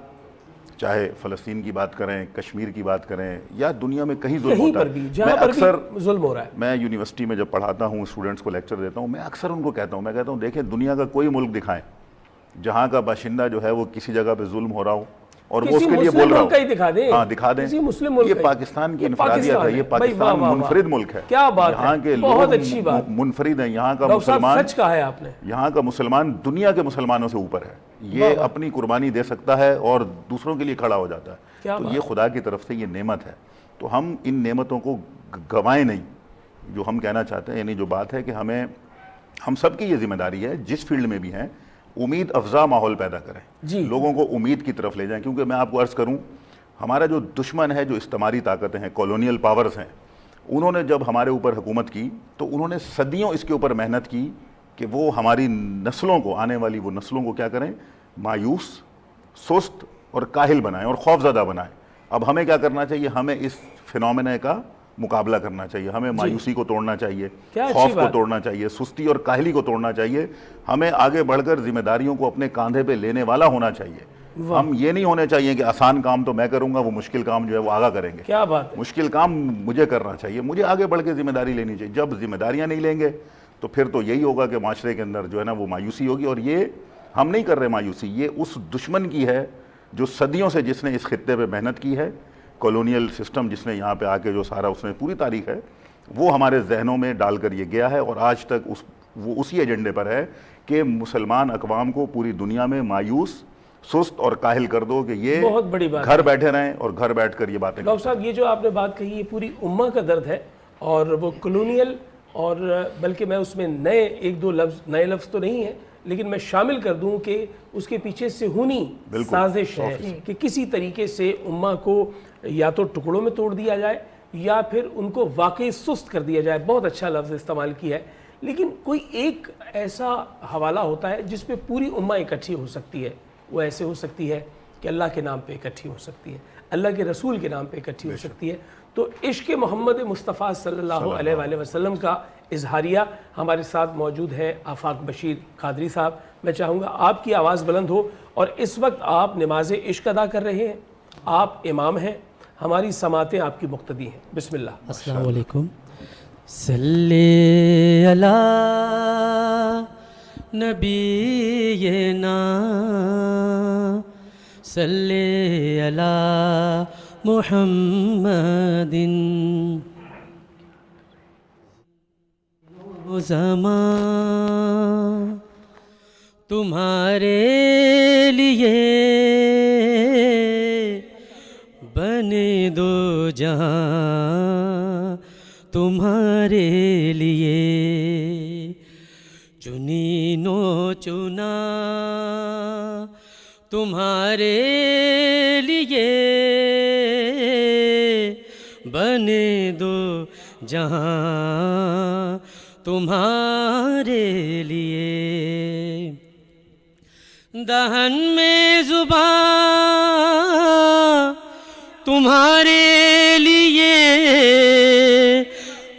Speaker 8: چاہے فلسطین کی بات کریں, کشمیر کی بات کریں, یا دنیا میں کہیں ظلم ہوتا ہے. میں اکثر
Speaker 1: ظلم ہو رہا ہے,
Speaker 8: میں یونیورسٹی میں جب پڑھاتا ہوں, اسٹوڈنٹس کو لیکچر دیتا ہوں, میں اکثر ان کو کہتا ہوں, میں کہتا ہوں دیکھیں دنیا کا کوئی ملک دکھائیں جہاں کا باشندہ جو ہے وہ کسی جگہ پہ ظلم ہو رہا ہو اور وہ اس کے لیے بول رہا ہو. ہاں دکھا دیں. یہ پاکستان کی انفرادیت ہے, یہ پاکستان منفرد ملک ہے. یہاں کے لوگ منفرد ہیں, یہاں کا مسلمان,
Speaker 1: سچ کہا ہے آپ نے,
Speaker 8: یہاں کا مسلمان دنیا کے مسلمانوں سے اوپر ہے. یہ اپنی قربانی دے سکتا ہے اور دوسروں کے لیے کھڑا ہو جاتا ہے. تو یہ خدا کی طرف سے یہ نعمت ہے. تو ہم ان نعمتوں کو گنوائیں نہیں. جو ہم کہنا چاہتے ہیں, یعنی جو بات ہے کہ ہم سب کی یہ ذمہ داری ہے جس فیلڈ میں بھی ہیں, امید افزا ماحول پیدا کریں, لوگوں کو امید کی طرف لے جائیں. کیونکہ میں آپ کو عرض کروں, ہمارا جو دشمن ہے, جو استعماری طاقتیں ہیں, کالونیل پاورز ہیں, انہوں نے جب ہمارے اوپر حکومت کی تو انہوں نے صدیوں اس کے اوپر محنت کی کہ وہ ہماری نسلوں کو, آنے والی وہ نسلوں کو کیا کریں, مایوس, سست اور کاہل بنائیں اور خوفزدہ بنائیں. اب ہمیں کیا کرنا چاہیے, ہمیں اس فینومینا کا مقابلہ کرنا چاہیے. ہمیں مایوسی کو توڑنا چاہیے, خوف کو توڑنا چاہیے, سستی اور کاہلی کو توڑنا چاہیے. ہمیں آگے بڑھ کر ذمہ داریوں کو اپنے کاندھے پہ لینے والا ہونا چاہیے. ہم یہ نہیں ہونے چاہیے کہ آسان کام تو میں کروں گا، وہ مشکل کام جو ہے وہ آگا کریں گے.
Speaker 1: کیا بات ہے.
Speaker 8: مشکل کام مجھے کرنا چاہیے، مجھے آگے بڑھ کے ذمہ داری لینی چاہیے. جب ذمہ داریاں نہیں لیں گے تو پھر تو یہی ہوگا کہ معاشرے کے اندر جو ہے نا وہ مایوسی ہوگی. اور یہ ہم نہیں کر رہے مایوسی، یہ اس دشمن کی ہے جو صدیوں سے جس نے اس خطے پہ محنت کی ہے، کالونیل سسٹم جس نے یہاں پہ آ کے جو سارا اس نے پوری تاریخ ہے وہ ہمارے ذہنوں میں ڈال کر یہ گیا ہے. اور آج تک وہ اسی ایجنڈے پر ہے کہ مسلمان اقوام کو پوری دنیا میں مایوس، سست اور کاہل کر دو کہ یہ
Speaker 1: بہت بڑی بات
Speaker 8: گھر بیٹھے رہیں اور گھر بیٹھ کر یہ باتیں.
Speaker 1: ڈاکٹر صاحب یہ جو آپ نے بات کہی یہ پوری امہ کا درد ہے، اور وہ کلونیل، اور بلکہ میں اس میں نئے ایک دو نئے لفظ تو نہیں ہیں لیکن میں شامل کر دوں کہ اس کے پیچھے صہیونی سازش ہے کہ کسی طریقے سے امہ کو یا تو ٹکڑوں میں توڑ دیا جائے یا پھر ان کو واقعی سست کر دیا جائے. بہت اچھا لفظ استعمال کیا ہے. لیکن کوئی ایک ایسا حوالہ ہوتا ہے جس پہ پوری امہ اکٹھی ہو سکتی ہے. وہ ایسے ہو سکتی ہے کہ اللہ کے نام پہ اکٹھی ہو سکتی ہے، اللہ کے رسول کے نام پہ اکٹھی ہو سکتی ہے. تو عشق محمد مصطفیٰ صلی اللہ علیہ وآلہ وسلم کا اظہاریہ ہمارے ساتھ موجود ہے آفاق بشیر قادری صاحب. میں چاہوں گا آپ کی آواز بلند ہو، اور اس وقت آپ نماز عشق ادا کر رہے ہیں، آپ امام ہیں، ہماری سماعتیں آپ کی مقتدی ہیں. بسم اللہ.
Speaker 9: السلام علیکم. صلی علی نبینا صلی علی محمد. زمان تمہارے لیے بنے دو جہاں تمہارے لیے، چنی نو چنا تمہارے لیے بنے دو جہاں تمہارے لیے. دہن میں زبان تمہارے لیے،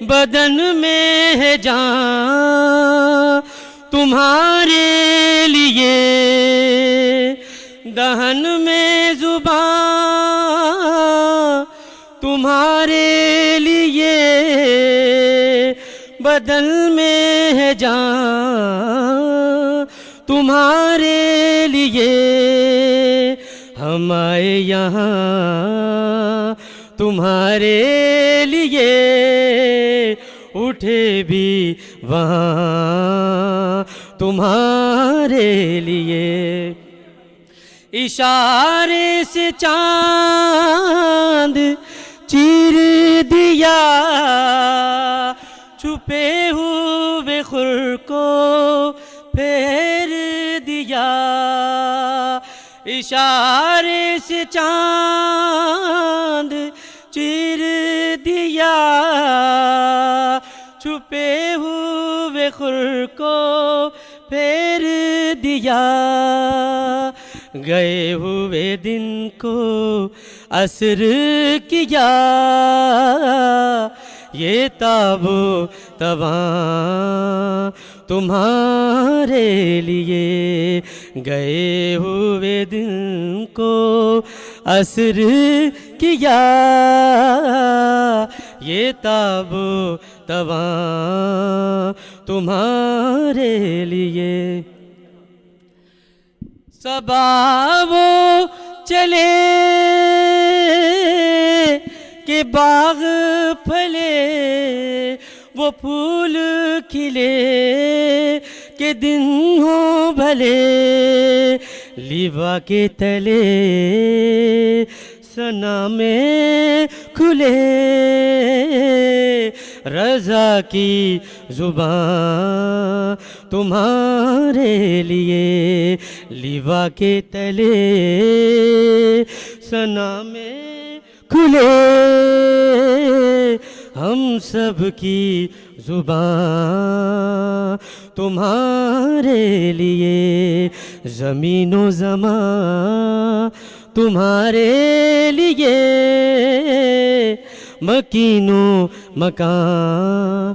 Speaker 9: بدن میں ہے جان تمہارے لیے. دہن میں زبان تمہارے لیے، بدن میں ہے جان تمہارے لیے. ہم آئے یہاں تمہارے لیے، اٹھے بھی وہاں تمہارے لیے. اشارے سے چاند چیر دیا، چھپے ہوئے خور کو پھیر دیا. اشارے سے چاند چیر دیا، چھپے ہوئے خور کو پھیر دیا. گئے ہوئے دن کو عصر کیا، یہ تاب و تواں تمہارے لیے. گئے ہوئے دن کو عصر کیا، یہ تاب و تواں تمہارے لیے. صبا وہ چلے کہ باغ پھلے، وہ پھول کھلے کہ دن ہو بھلے. لیوا کے تلے ثنا میں کھلے، رضا کی زبان تمہارے لیے. لیوا کے تلے ثنا میں کھلے، ہم سب کی زبان تمہارے لیے. زمین و زمان تمہارے لیے، مکین و مکان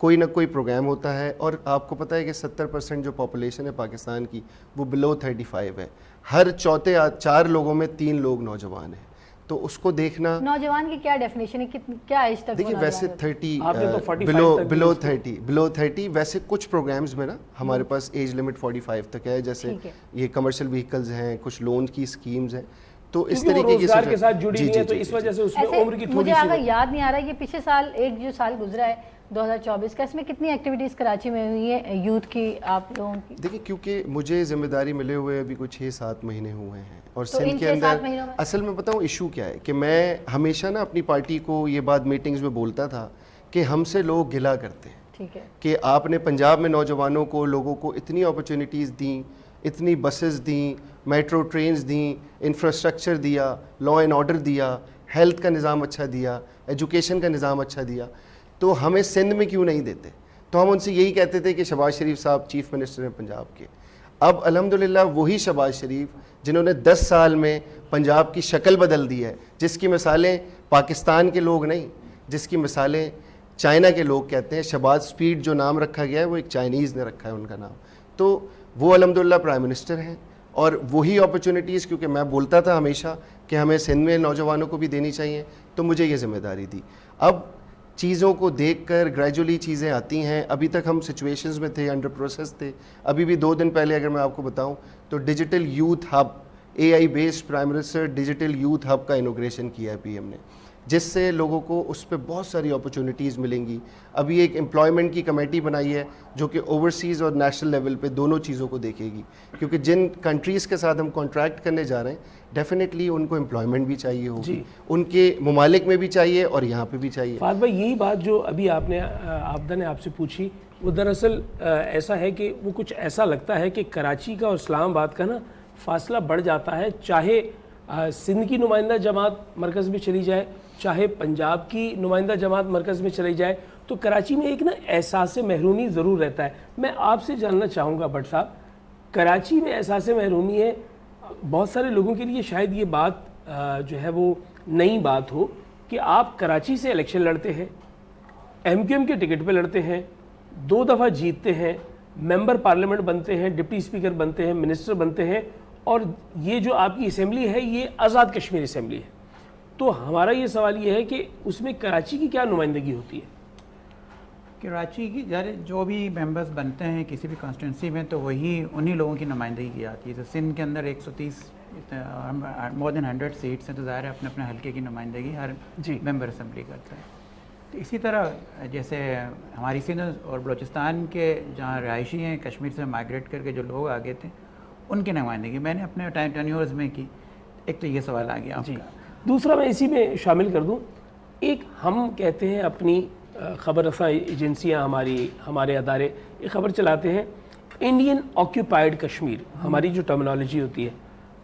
Speaker 5: کوئی نہ کوئی پروگرام ہوتا ہے. اور آپ کو پتہ ہے کہ 70% جو پاپولیشن ہے پاکستان کی وہ بلو 35 ہے. ہر چوتھے 4 لوگوں میں 3 لوگ نوجوان ہیں. تو اس کو دیکھنا,
Speaker 4: نوجوان کی کیا ڈیفینیشن ہے, کیا ایج تک؟
Speaker 5: دیکھیے ویسے 30 بلو 30 ویسے کچھ پروگرامز میں نا ہمارے پاس ایج لمٹ 45 تک ہے, جیسے یہ کمرشل وہیکلز ہیں, کچھ لون کی اسکیمز ہیں, تو اس طریقے کی
Speaker 1: روزگار کے ساتھ جڑی ہوئی ہے, تو اس وجہ سے اس میں عمر کی تھوڑی
Speaker 4: مجھے
Speaker 1: سی.
Speaker 4: آگے یاد نہیں آ رہا ہے یہ پچھلے سال ایک جو سال گزرا ہے 2024 کا, اس میں کتنی ایکٹیویٹیز کراچی میں ہوئی ہیں یوتھ کی, آپ لوگوں کی؟
Speaker 5: دیکھیں کیونکہ مجھے ذمہ داری ملے ہوئے ابھی کوئی 6-7 مہینے ہوئے ہیں, اور سندھ کے اندر اصل میں بتاؤں ایشو کیا ہے کہ میں ہمیشہ نا اپنی پارٹی کو یہ بات میٹنگز میں بولتا تھا کہ ہم سے لوگ گلا کرتے ہیں
Speaker 4: ٹھیک ہے
Speaker 5: کہ آپ نے پنجاب میں نوجوانوں کو, لوگوں کو اتنی اپرچونیٹیز دیں, اتنی بسز دیں, میٹرو ٹرینز دیں, انفراسٹرکچر دیا, لا اینڈ آرڈر دیا, ہیلتھ کا نظام اچھا دیا, ایجوکیشن کا نظام اچھا دیا, تو ہمیں سندھ میں کیوں نہیں دیتے؟ تو ہم ان سے یہی کہتے تھے کہ شہباز شریف صاحب چیف منسٹر ہیں پنجاب کے. اب الحمدللہ وہی شہباز شریف جنہوں نے 10 سال میں پنجاب کی شکل بدل دی ہے, جس کی مثالیں پاکستان کے لوگ نہیں, جس کی مثالیں چائنا کے لوگ کہتے ہیں. شہباز سپیڈ جو نام رکھا گیا ہے وہ ایک چائنیز نے رکھا ہے ان کا نام, تو وہ الحمدللہ پرائم منسٹر ہیں. اور وہی اپرچونیٹیز, کیونکہ میں بولتا تھا ہمیشہ کہ ہمیں سندھ میں نوجوانوں کو بھی دینی چاہیے, تو مجھے یہ ذمہ داری دی. اب چیزوں کو دیکھ کر گریجولی چیزیں آتی ہیں. ابھی تک ہم سچویشنز میں تھے, انڈر پروسیس تھے. ابھی بھی 2 دن پہلے اگر میں آپ کو بتاؤں تو digital youth hub, AI based prime minister digital youth hub کا انوگریشن کیا ہے PM نے, جس سے لوگوں کو اس پہ بہت ساری اپرچونیٹیز ملیں گی. ابھی ایک امپلائمنٹ کی کمیٹی بنائی ہے جو کہ اوورسیز اور نیشنل لیول پہ دونوں چیزوں کو دیکھے گی, کیونکہ جن کنٹریز کے ساتھ ہم کانٹریکٹ کرنے جا رہے ہیں ڈیفینیٹلی ان کو امپلائمنٹ بھی چاہیے ہوگی, ان کے ممالک میں بھی چاہیے اور یہاں پہ بھی چاہیے.
Speaker 1: فہد بھائی یہی بات جو ابھی آپ نے عابدہ نے آپ سے پوچھی, وہ دراصل ایسا ہے کہ وہ کچھ ایسا لگتا ہے کہ کراچی کا اور اسلام آباد کا نا فاصلہ بڑھ جاتا ہے, چاہے سندھ کی نمائندہ جماعت مرکز میں چلی جائے, چاہے پنجاب کی نمائندہ جماعت مرکز میں چلی جائے, تو کراچی میں ایک نا احساس محرومی ضرور رہتا ہے. میں آپ سے جاننا چاہوں گا بٹ صاحب, کراچی میں احساس محرومی ہے, بہت سارے لوگوں کے لیے شاید یہ بات جو ہے وہ نئی بات ہو کہ آپ کراچی سے الیکشن لڑتے ہیں, MQM کے ٹکٹ پہ لڑتے ہیں, 2 دفعہ جیتتے ہیں, ممبر پارلیمنٹ بنتے ہیں, ڈپٹی اسپیکر بنتے ہیں, منسٹر بنتے ہیں, اور یہ جو آپ کی اسمبلی ہے یہ آزاد کشمیر اسمبلی ہے. تو ہمارا یہ سوال یہ ہے کہ اس میں کراچی کی کیا نمائندگی ہوتی ہے؟
Speaker 6: کراچی کی جو بھی ممبرز بنتے ہیں کسی بھی کانسٹیٹنسی میں, تو وہی انہی لوگوں کی نمائندگی کی جاتی ہے. تو سندھ کے اندر 130 مور دین 100 سیٹس ہیں, تو ظاہر ہے اپنے اپنے حلقے کی نمائندگی ہر ممبر اسمبلی کرتا ہے. تو اسی طرح جیسے ہماری سندھ اور بلوچستان کے جہاں رہائشی ہیں, کشمیر سے مائگریٹ کر کے جو لوگ آگے تھے, ان کی نمائندگی میں نے اپنے ٹینیورز میں کی. ایک تو یہ سوال آ گیا.
Speaker 1: دوسرا میں اسی میں شامل کر دوں, ایک ہم کہتے ہیں اپنی خبر رساں ایجنسیاں, ہمارے ادارے یہ خبر چلاتے ہیں انڈین آکیوپائڈ کشمیر, ہماری جو ٹرمنالوجی ہوتی ہے.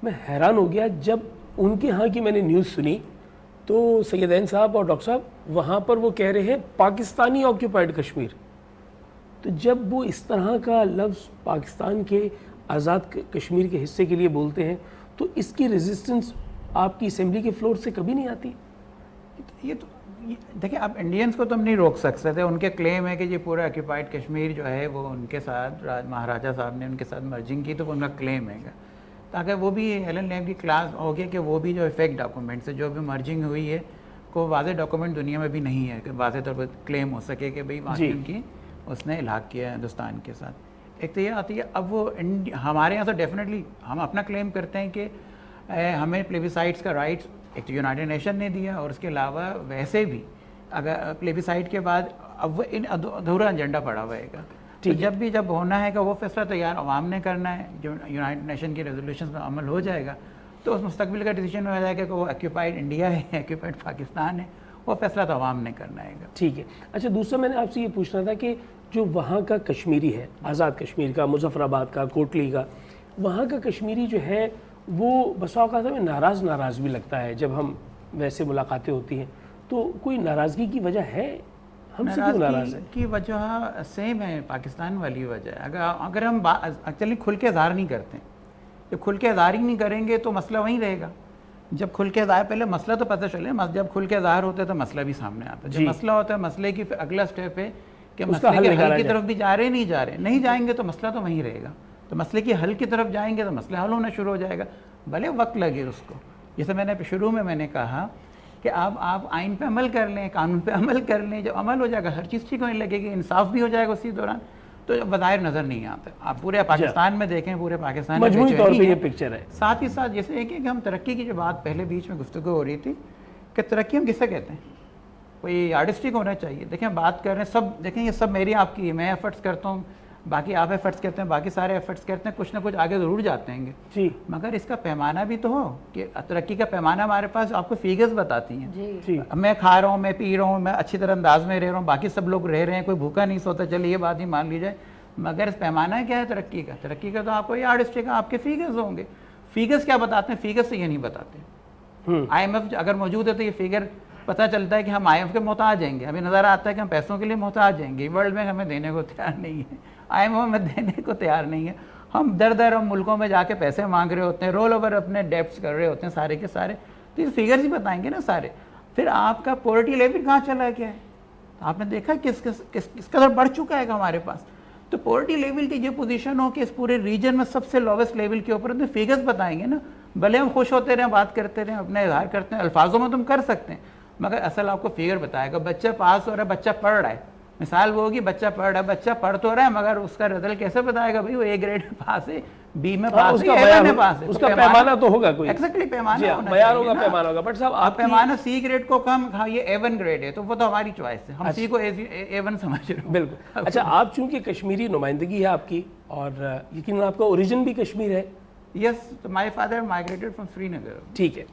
Speaker 1: میں حیران ہو گیا جب ان کے ہاں کی میں نے نیوز سنی, تو سیدین صاحب اور ڈاکٹر صاحب وہاں پر وہ کہہ رہے ہیں پاکستانی آکیوپائڈ کشمیر. تو جب وہ اس طرح کا لفظ پاکستان کے آزاد کشمیر کے حصے کے لیے بولتے ہیں, تو اس کی ریزسٹنس آپ کی اسمبلی کے فلور سے کبھی نہیں آتی؟
Speaker 6: یہ تو دیکھیں, اب انڈینز کو تو ہم نہیں روک سکتے تھے. ان کے کلیم ہے کہ یہ پورا آکیوپائڈ کشمیر جو ہے وہ ان کے ساتھ مہاراجہ صاحب نے ان کے ساتھ مرجنگ کی, تو وہ ان کا کلیم ہے, تاکہ وہ بھی ایلن لیم کی کلاس ہو گیا کہ وہ بھی جو افیکٹ ڈاکومنٹ سے جو بھی مرجنگ ہوئی ہے, کو واضح ڈاکومنٹ دنیا میں بھی نہیں ہے کہ واضح طور پر کلیم ہو سکے کہ بھئی وہاں ان کی اس نے الحاق کیا ہے ہندوستان کے ساتھ. ایک تو یہ آتی ہے. اب وہ ہمارے یہاں تو ڈیفینیٹلی ہم اپنا کلیم کرتے ہیں کہ ہمیں پلیبیسائٹس کا رائٹس ایک تو یونائٹڈ نیشن نے دیا, اور اس کے علاوہ ویسے بھی اگر پلیبیسائٹ کے بعد اب وہ ادھورا ایجنڈا پڑا ہوئے گا. تو جب ہونا ہے کہ وہ فیصلہ تو یار عوام نے کرنا ہے, جو یونائٹڈ نیشن کی ریزولوشنز پر عمل ہو جائے گا, تو اس مستقبل کا ڈیسیجن میں ہو جائے گا کہ وہ آکیوپائڈ انڈیا ہے, آکیوپائڈ پاکستان ہے, وہ فیصلہ تو عوام نے کرنا ہے گا.
Speaker 1: ٹھیک ہے. اچھا, دوسرا میں نے آپ سے یہ پوچھنا تھا کہ جو وہاں کا کشمیری ہے, آزاد کشمیر کا, مظفر آباد کا, کوٹلی کا, وہاں کا کشمیری جو ہے وہ بسا اوقات ہمیں ناراض بھی لگتا ہے جب ہم ویسے ملاقاتیں ہوتی ہیں. تو کوئی ناراضگی کی وجہ ہے؟ ہم سے کیوں ناراض ہے؟
Speaker 6: کی وجہ سیم ہے, پاکستان والی وجہ ہے. اگر ہم ایکچولی کھل کے اظہار نہیں کرتے, جب کھل کے اظہار ہی نہیں کریں گے تو مسئلہ وہیں رہے گا. جب کھل کے اظہار, پہلے مسئلہ تو پتہ چلے, جب کھل کے اظہار ہوتا ہے تو مسئلہ بھی سامنے آتا ہے. جب مسئلہ ہوتا ہے, مسئلے کی پھر اگلا سٹیپ ہے کہ مسئلے کے حل کی طرف بھی جا رہے نہیں جا رہے. نہیں جائیں گے تو مسئلہ تو وہیں رہے گا. تو مسئلے کی حل کی طرف جائیں گے تو مسئلہ حل ہونا شروع ہو جائے گا, بھلے وقت لگے اس کو. جیسے میں نے شروع میں نے کہا کہ آپ آئین پہ عمل کر لیں, قانون پہ عمل کر لیں, جب عمل ہو جائے گا ہر چیز ٹھیک ہونے لگے گی, انصاف بھی ہو جائے گا اسی دوران. تو بظاہر نظر نہیں آتا. آپ پورے پاکستان میں دیکھیں, پورے پاکستان میں
Speaker 1: مجموعی طور پہ یہ پکچر ہے.
Speaker 6: ساتھ ہی ساتھ جیسے ایک ہے کہ ہم ترقی کی جو بات پہلے بیچ میں گفتگو ہو رہی تھی کہ ترقی ہم کسے کہتے ہیں, کوئی آرٹسٹک ہونا چاہیے. دیکھیں بات کر رہے ہیں سب, دیکھیں یہ سب میری آپ کی, میں ایفرٹس کرتا ہوں, باقی آپ ایفرٹس کرتے ہیں, باقی سارے ایفرٹس کرتے ہیں, کچھ نہ کچھ آگے ضرور جاتے ہیں گے
Speaker 1: جی.
Speaker 6: مگر اس کا پیمانہ بھی تو ہو کہ ترقی کا پیمانہ ہمارے پاس آپ کو فیگرز بتاتی ہیں.
Speaker 1: جی.
Speaker 6: میں کھا رہا ہوں, میں پی رہا ہوں, میں اچھی طرح انداز میں رہ رہا ہوں, باقی سب لوگ رہ رہے ہیں, کوئی بھوکا نہیں سوتا, چلیے یہ بات ہی مان لی جائے. مگر اس پیمانہ کیا ہے ترقی کا؟ ترقی کا تو آپ کو یہ آرٹسٹک آپ کے فیگرز ہوں گے. فیگرز کیا بتاتے ہیں؟ فیگرز سے یہ نہیں بتاتے. آئی ایم ایف اگر موجود ہے تو یہ فیگر پتہ چلتا ہے کہ ہم آئی ایم ایف کے محتاج ہیں گے. ابھی نظر آتا ہے کہ ہم پیسوں کے لیے محتاج ہیں گے. ورلڈ بینک ہمیں دینے کو تیار نہیں ہے, آئی ایم ایف ہمیں دینے کو تیار نہیں ہے. ہم در ہم ملکوں میں جا کے پیسے مانگ رہے ہوتے ہیں, رول اوور اپنے ڈیپٹس کر رہے ہوتے ہیں سارے کے سارے. تو یہ فیگرز ہی بتائیں گے نا سارے. پھر آپ کا پورٹی لیول کہاں چلا گیا ہے؟ آپ نے دیکھا کس قدر بڑھ چکا ہے ہمارے پاس. تو پورٹی لیول کی یہ پوزیشن ہو کہ اس پورے ریجن میں سب سے لوویسٹ لیول کے اوپر تو فیگرز بتائیں گے نا. بھلے ہم خوش ہوتے رہیں, بات کرتے رہیں, اپنا اظہار کرتے ہیں, الفاظوں میں تم کر سکتے ہیں, مگر اصل آپ کو فیگر بتائے گا. بچہ پاس ہو رہا ہے, بچہ پڑھ رہا ہے, مثال وہ ہوگی بچہ پڑھ رہا ہے, بچہ پڑھ تو رہا ہے مگر اس کا رزلٹ کیسے بتائے گا بھائی وہ اے گریڈ میں پاس ہے, بی میں پاس ہے, اے میں پاس ہے.
Speaker 1: اس کا پیمانہ تو ہوگا کوئی,
Speaker 6: ایگزیکٹلی پیمانہ ہونا
Speaker 1: معیار ہوگا, پیمانہ ہوگا. بٹ صاحب آپ
Speaker 6: پیمانہ سی گریڈ کو کم, ہاں یہ اے ون گریڈ ہے تو وہ تو ہماری چوائس ہے, ہم سی کو اے ون سمجھ رہے ہیں.
Speaker 1: بالکل. اچھا, آپ چونکہ کشمیری نمائندگی ہے آپ کی اور یقیناً آپ کا اوریجن بھی کشمیر ہے.
Speaker 6: یس, مائی فادر مائیگریٹڈ فرام سری نگر.
Speaker 1: ٹھیک ہے.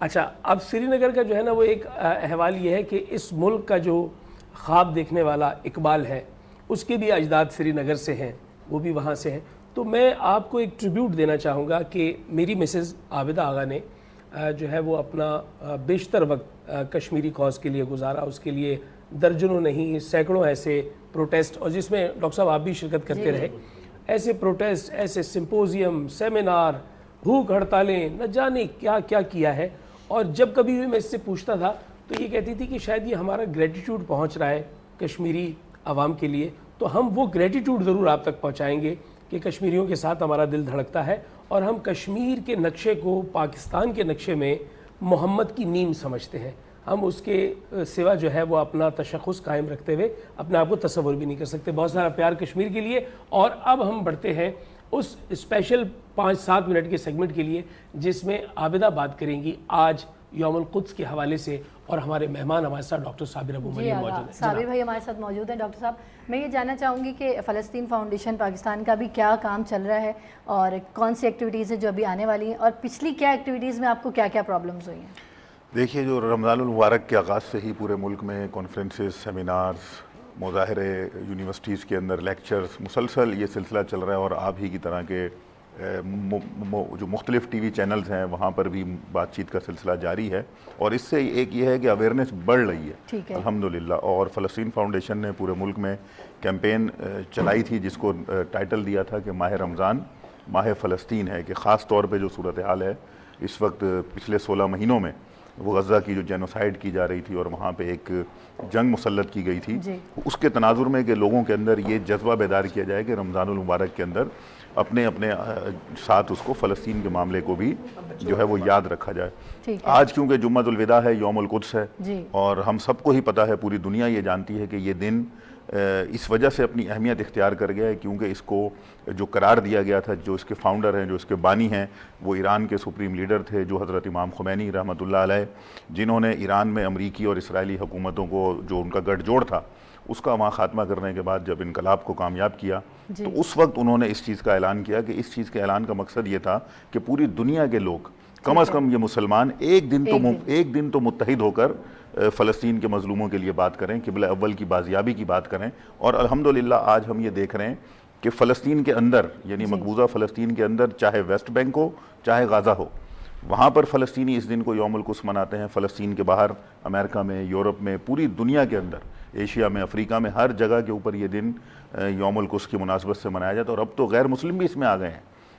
Speaker 1: اچھا, اب سری نگر کا جو ہے نا وہ ایک احوال یہ ہے کہ اس ملک کا جو خواب دیکھنے والا اقبال ہے اس کے بھی اجداد سری نگر سے ہیں, وہ بھی وہاں سے ہیں. تو میں آپ کو ایک ٹریبیوٹ دینا چاہوں گا کہ میری مسز عابدہ آغا نے جو ہے وہ اپنا بیشتر وقت کشمیری کاز کے لیے گزارا. اس کے لیے درجنوں نہیں سینکڑوں ایسے پروٹیسٹ, اور جس میں ڈاکٹر صاحب آپ بھی شرکت کرتے رہے, ایسے پروٹیسٹ, ایسے سمپوزیم, سیمینار, بھوک ہڑتالیں, نہ جانے کیا کیا کیا ہے. اور جب کبھی بھی میں اس سے پوچھتا تھا تو یہ کہتی تھی کہ شاید یہ ہمارا گریٹیٹیوڈ پہنچ رہا ہے کشمیری عوام کے لیے, تو ہم وہ گریٹیٹیوڈ ضرور آپ تک پہنچائیں گے کہ کشمیریوں کے ساتھ ہمارا دل دھڑکتا ہے اور ہم کشمیر کے نقشے کو پاکستان کے نقشے میں محمد کی نیم سمجھتے ہیں. ہم اس کے سوا جو ہے وہ اپنا تشخص قائم رکھتے ہوئے اپنے آپ کو تصور بھی نہیں کر سکتے. بہت سارا پیار کشمیر کے لیے. اور اب ہم بڑھتے ہیں اس اسپیشل 5-7 منٹ کے سیگمنٹ کے لیے جس میں عابدہ بات کریں گی آج یوم القدس کے حوالے سے, اور ہمارے مہمان ہمارے ساتھ ڈاکٹر صابر ابو مریم موجود ہیں.
Speaker 4: صابر بھائی ہمارے ساتھ موجود ہیں. ڈاکٹر صاحب, میں یہ جاننا چاہوں گی کہ فلسطین فاؤنڈیشن پاکستان کا بھی کیا کام چل رہا ہے اور کون سی ایکٹیویٹیز ہیں جو ابھی آنے والی ہیں, اور پچھلی کیا ایکٹیویٹیز میں آپ کو کیا کیا پرابلمز ہوئی ہیں؟
Speaker 8: دیکھیے, جو رمضان المبارک کے آغاز سے ہی پورے ملک میں کانفرنسز, سیمینارز, مظاہرے, یونیورسٹیز کے اندر لیکچرز, مسلسل یہ سلسلہ چل رہا ہے. اور آپ ہی کی طرح کے جو مختلف ٹی وی چینلز ہیں وہاں پر بھی بات چیت کا سلسلہ جاری ہے. اور اس سے ایک یہ ہے کہ اویئرنیس بڑھ رہی ہے الحمدللہ. اور فلسطین فاؤنڈیشن نے پورے ملک میں کیمپین چلائی تھی جس کو ٹائٹل دیا تھا کہ ماہ رمضان ماہ فلسطین ہے, کہ خاص طور پہ جو صورتحال ہے اس وقت پچھلے 16 مہینوں میں وہ غزہ کی جو جینوسائیڈ کی جا رہی تھی اور وہاں پہ ایک جنگ مسلط کی گئی تھی, اس کے تناظر میں کہ لوگوں کے اندر یہ جذبہ بیدار کیا جائے کہ رمضان المبارک کے اندر اپنے ساتھ اس کو فلسطین کے معاملے کو بھی جو ہے وہ یاد رکھا جائے. آج کیونکہ جمعۃ الوداع ہے, یوم القدس ہے, اور ہم سب کو ہی پتہ ہے, پوری دنیا یہ جانتی ہے کہ یہ دن اس وجہ سے اپنی اہمیت اختیار کر گیا ہے کیونکہ اس کو جو قرار دیا گیا تھا, جو اس کے فاؤنڈر ہیں, جو اس کے بانی ہیں, وہ ایران کے سپریم لیڈر تھے جو حضرت امام خمینی رحمۃ اللہ علیہ, جنہوں نے ایران میں امریکی اور اسرائیلی حکومتوں کو جو ان کا گٹھ جوڑ تھا اس کا وہاں خاتمہ کرنے کے بعد جب انقلاب کو کامیاب کیا تو اس وقت انہوں نے اس چیز کا اعلان کیا کہ اس چیز کے اعلان کا مقصد یہ تھا کہ پوری دنیا کے لوگ کم از کم یہ مسلمان ایک دن تو متحد ہو کر فلسطین کے مظلوموں کے لیے بات کریں, قبلہ اول کی بازیابی کی بات کریں. اور الحمدللہ آج ہم یہ دیکھ رہے ہیں کہ فلسطین کے اندر, یعنی مقبوضہ فلسطین کے اندر, چاہے ویسٹ بینک ہو چاہے غازہ ہو, وہاں پر فلسطینی اس دن کو یوم القدس مناتے ہیں. فلسطین کے باہر امریکہ میں, یورپ میں, پوری دنیا کے اندر, ایشیا میں, افریقہ میں, ہر جگہ کے اوپر یہ دن یوم القدس کی مناسبت سے منایا جاتا ہے. اور اب تو غیر مسلم بھی اس میں آ گئے ہیں.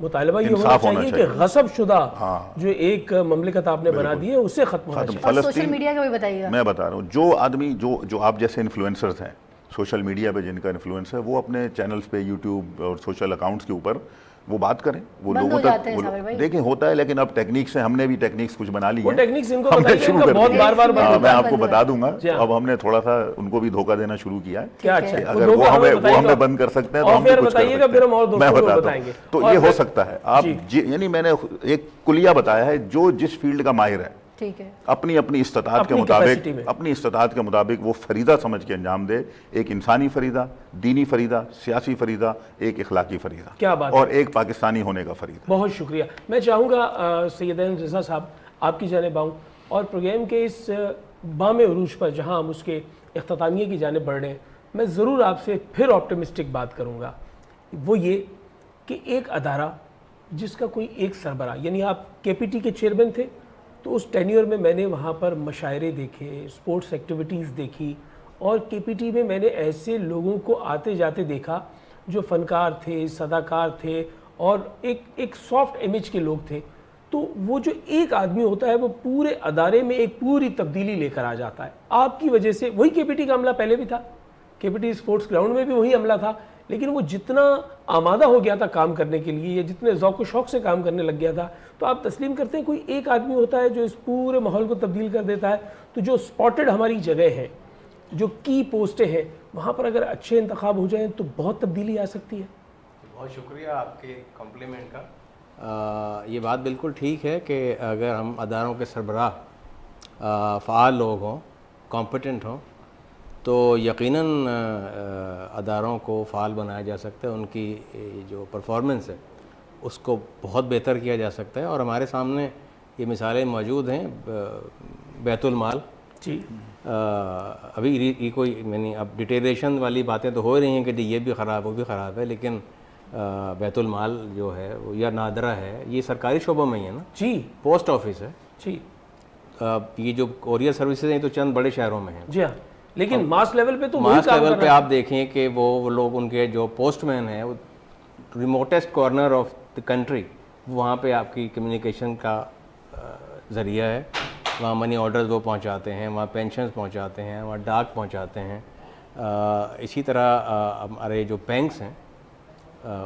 Speaker 1: مطالبہ یہ ہونا
Speaker 8: انصاف ہونا
Speaker 1: چاہیے کہ
Speaker 8: چاہیے۔
Speaker 1: غصب شدہ جو ایک مملکت آپ نے بنا دی ہے اسے ختم ہونا چاہیے۔
Speaker 4: اور سوشل میڈیا کا بھی بتائیے گا۔
Speaker 8: میں بتا رہا ہوں، جو آدمی جو آپ جیسے انفلوئنسرز ہیں سوشل میڈیا پہ، جن کا انفلوئنس ہے، وہ اپنے چینلز پہ، یوٹیوب اور سوشل اکاؤنٹس کے اوپر وہ بات کریں، وہ
Speaker 4: بند
Speaker 8: لوگوں
Speaker 4: ہو جاتے ہیں
Speaker 8: تک
Speaker 4: صابر بھائی۔
Speaker 8: دیکھیں ہوتا ہے، لیکن اب ٹیکنیکس سے ہم نے بھی ٹیکنیکس کچھ بنا لی
Speaker 1: وہ
Speaker 8: ہیں،
Speaker 1: ٹیکنیکس ان کو
Speaker 8: ہم نے
Speaker 1: بتائیے،
Speaker 8: شروع
Speaker 1: ان کا
Speaker 8: کر
Speaker 1: بہت
Speaker 8: دیا۔
Speaker 1: بار بار
Speaker 8: ہاں، میں آپ کو
Speaker 4: بند ہوا
Speaker 8: بتا دوں گا،
Speaker 1: جی ہاں۔
Speaker 8: اب ہم نے تھوڑا سا ان کو بھی دھوکہ دینا شروع کیا ہے
Speaker 1: کیا اچھا
Speaker 8: کہ
Speaker 1: ہے،
Speaker 8: اگر وہ ہمیں بند کر سکتے ہیں تو ہم بھی کچھ کر
Speaker 1: بتائیے گا، پھر ہم اور
Speaker 8: سکتے ہیں۔ میں
Speaker 1: دوستوں کو
Speaker 8: بتاتا
Speaker 1: بتائیں گے۔
Speaker 8: ہوں، تو یہ ہو سکتا ہے آپ یعنی میں نے ایک کلیہ بتایا ہے، جو جس فیلڈ کا ماہر ہے
Speaker 4: ٹھیک ہے،
Speaker 8: اپنی استطاعت کے
Speaker 1: اپنی
Speaker 8: مطابق
Speaker 1: capacity میں۔
Speaker 8: اپنی استطاعت کے مطابق وہ فریضہ سمجھ کے انجام دے، ایک انسانی فریضہ، دینی فریضہ، سیاسی فریضہ، ایک اخلاقی فریضہ،
Speaker 1: کیا بات ہے،
Speaker 8: اور ایک پاکستانی ہونے کا فریضہ۔
Speaker 1: بہت شکریہ۔ میں چاہوں گا سیدین رضا صاحب آپ کی جانب آؤں اور پروگرام کے اس بام عروج پر جہاں ہم اس کے اختتامیہ کی جانب بڑھ رہے ہیں، میں ضرور آپ سے پھر آپٹیمسٹک بات کروں گا، وہ یہ کہ ایک ادارہ جس کا کوئی ایک سربراہ، یعنی آپ کے پی ٹی کے چیئرمین تھے، تو اس ٹینیور میں میں نے وہاں پر مشاعرے دیکھے، سپورٹس ایکٹیویٹیز دیکھی، اور کے پی ٹی میں میں نے ایسے لوگوں کو آتے جاتے دیکھا جو فنکار تھے، صداکار تھے، اور ایک سافٹ امیج کے لوگ تھے۔ تو وہ جو ایک آدمی ہوتا ہے وہ پورے ادارے میں ایک پوری تبدیلی لے کر آ جاتا ہے۔ آپ کی وجہ سے وہی کے پی ٹی کا عملہ پہلے بھی تھا، کے پی ٹی اسپورٹس گراؤنڈ میں بھی وہی عملہ تھا، لیکن وہ جتنا آمادہ ہو گیا تھا کام کرنے کے لیے، یا جتنے ذوق و شوق سے کام کرنے لگ گیا تھا، تو آپ تسلیم کرتے ہیں کوئی ایک آدمی ہوتا ہے جو اس پورے ماحول کو تبدیل کر دیتا ہے۔ تو جو سپاٹڈ ہماری جگہ ہیں، جو کی پوسٹیں ہیں، وہاں پر اگر اچھے انتخاب ہو جائیں تو بہت تبدیلی آ سکتی ہے۔
Speaker 7: بہت شکریہ آپ کے کمپلیمنٹ کا۔ یہ بات بالکل ٹھیک ہے کہ اگر ہم اداروں کے سربراہ فعال لوگ ہوں، کمپیٹنٹ ہوں، تو یقیناً اداروں کو فعال بنایا جا سکتا ہے، ان کی جو پرفارمنس ہے اس کو بہت بہتر کیا جا سکتا ہے۔ اور ہمارے سامنے یہ مثالیں موجود ہیں، بیت المال
Speaker 1: جی،
Speaker 7: ابھی یہ کوئی یعنی اب ڈیٹیریشن والی باتیں تو ہو رہی ہیں کہ یہ بھی خراب وہ بھی خراب ہے، لیکن بیت المال جو ہے وہ یا نادرہ ہے، یہ سرکاری شعبوں میں ہی ہے نا،
Speaker 1: جی
Speaker 7: پوسٹ آفس ہے،
Speaker 1: جی
Speaker 7: یہ جو کوریئر سروسز ہیں تو چند بڑے شہروں میں ہیں۔
Speaker 1: جی ہاں، لیکن ماس لیول پہ تو وہی
Speaker 7: ماس
Speaker 1: کام
Speaker 7: لیول
Speaker 1: کر
Speaker 7: پہ
Speaker 1: رہا ہے۔
Speaker 7: آپ دیکھیں کہ وہ لوگ، ان کے جو پوسٹ مین ہیں، وہ ریموٹسٹ کارنر آف دی کنٹری، وہاں پہ آپ کی کمیونیکیشن کا ذریعہ ہے، وہاں منی آرڈرز وہ پہنچاتے ہیں، وہاں پینشنز پہنچاتے ہیں، وہاں ڈاک پہنچاتے ہیں۔ اسی طرح ہمارے جو بینکس ہیں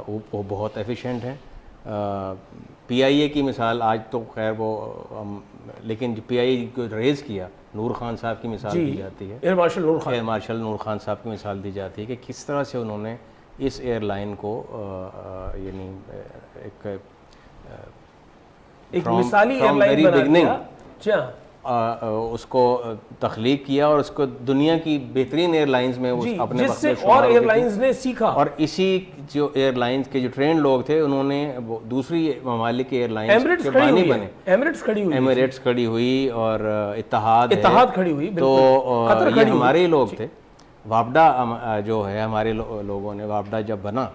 Speaker 7: وہ بہت ایفیشینٹ ہیں۔ پی آئی اے کی مثال آج تو خیر وہ لیکن پی آئی اے کو ریز کیا، نور خان صاحب کی مثال دی جاتی ہے،
Speaker 1: ایئر مارشل نور خان،
Speaker 7: ایئر مارشل نور خان صاحب کی مثال دی جاتی ہے کہ کس طرح سے انہوں نے اس ایئر لائن کو یعنی
Speaker 1: ایک مثالی ایئر لائن بنا دیا، جی ہاں،
Speaker 7: اس کو تخلیق کیا اور اس کو دنیا کی بہترین ایئر لائنز میں اپنے
Speaker 1: جس
Speaker 7: وقت
Speaker 1: سے
Speaker 7: میں شمار
Speaker 1: اور
Speaker 7: ہو
Speaker 1: ایئر
Speaker 7: گئی تھی۔
Speaker 1: لائنز نے سیکھا،
Speaker 7: اور اسی جو ایئر لائنز کے جو ٹرینڈ لوگ تھے، انہوں نے دوسری ممالک کے ایئر لائنز
Speaker 1: ایمریٹس
Speaker 7: کے
Speaker 1: کھڑی
Speaker 7: بانی
Speaker 1: ہوئی
Speaker 7: بنے،
Speaker 1: ہے، ایمریٹس کھڑی ہوئی ہے،
Speaker 7: ایمریٹس کھڑی ہوئی، اور اتحاد
Speaker 1: کھڑی ہوئی،
Speaker 7: تو
Speaker 1: قطر
Speaker 7: یہ
Speaker 1: کھڑی ہوئی۔
Speaker 7: ہمارے ہی لوگ تھے۔ وابڈا جو ہے ہمارے لوگوں نے، وابڈا جب بنا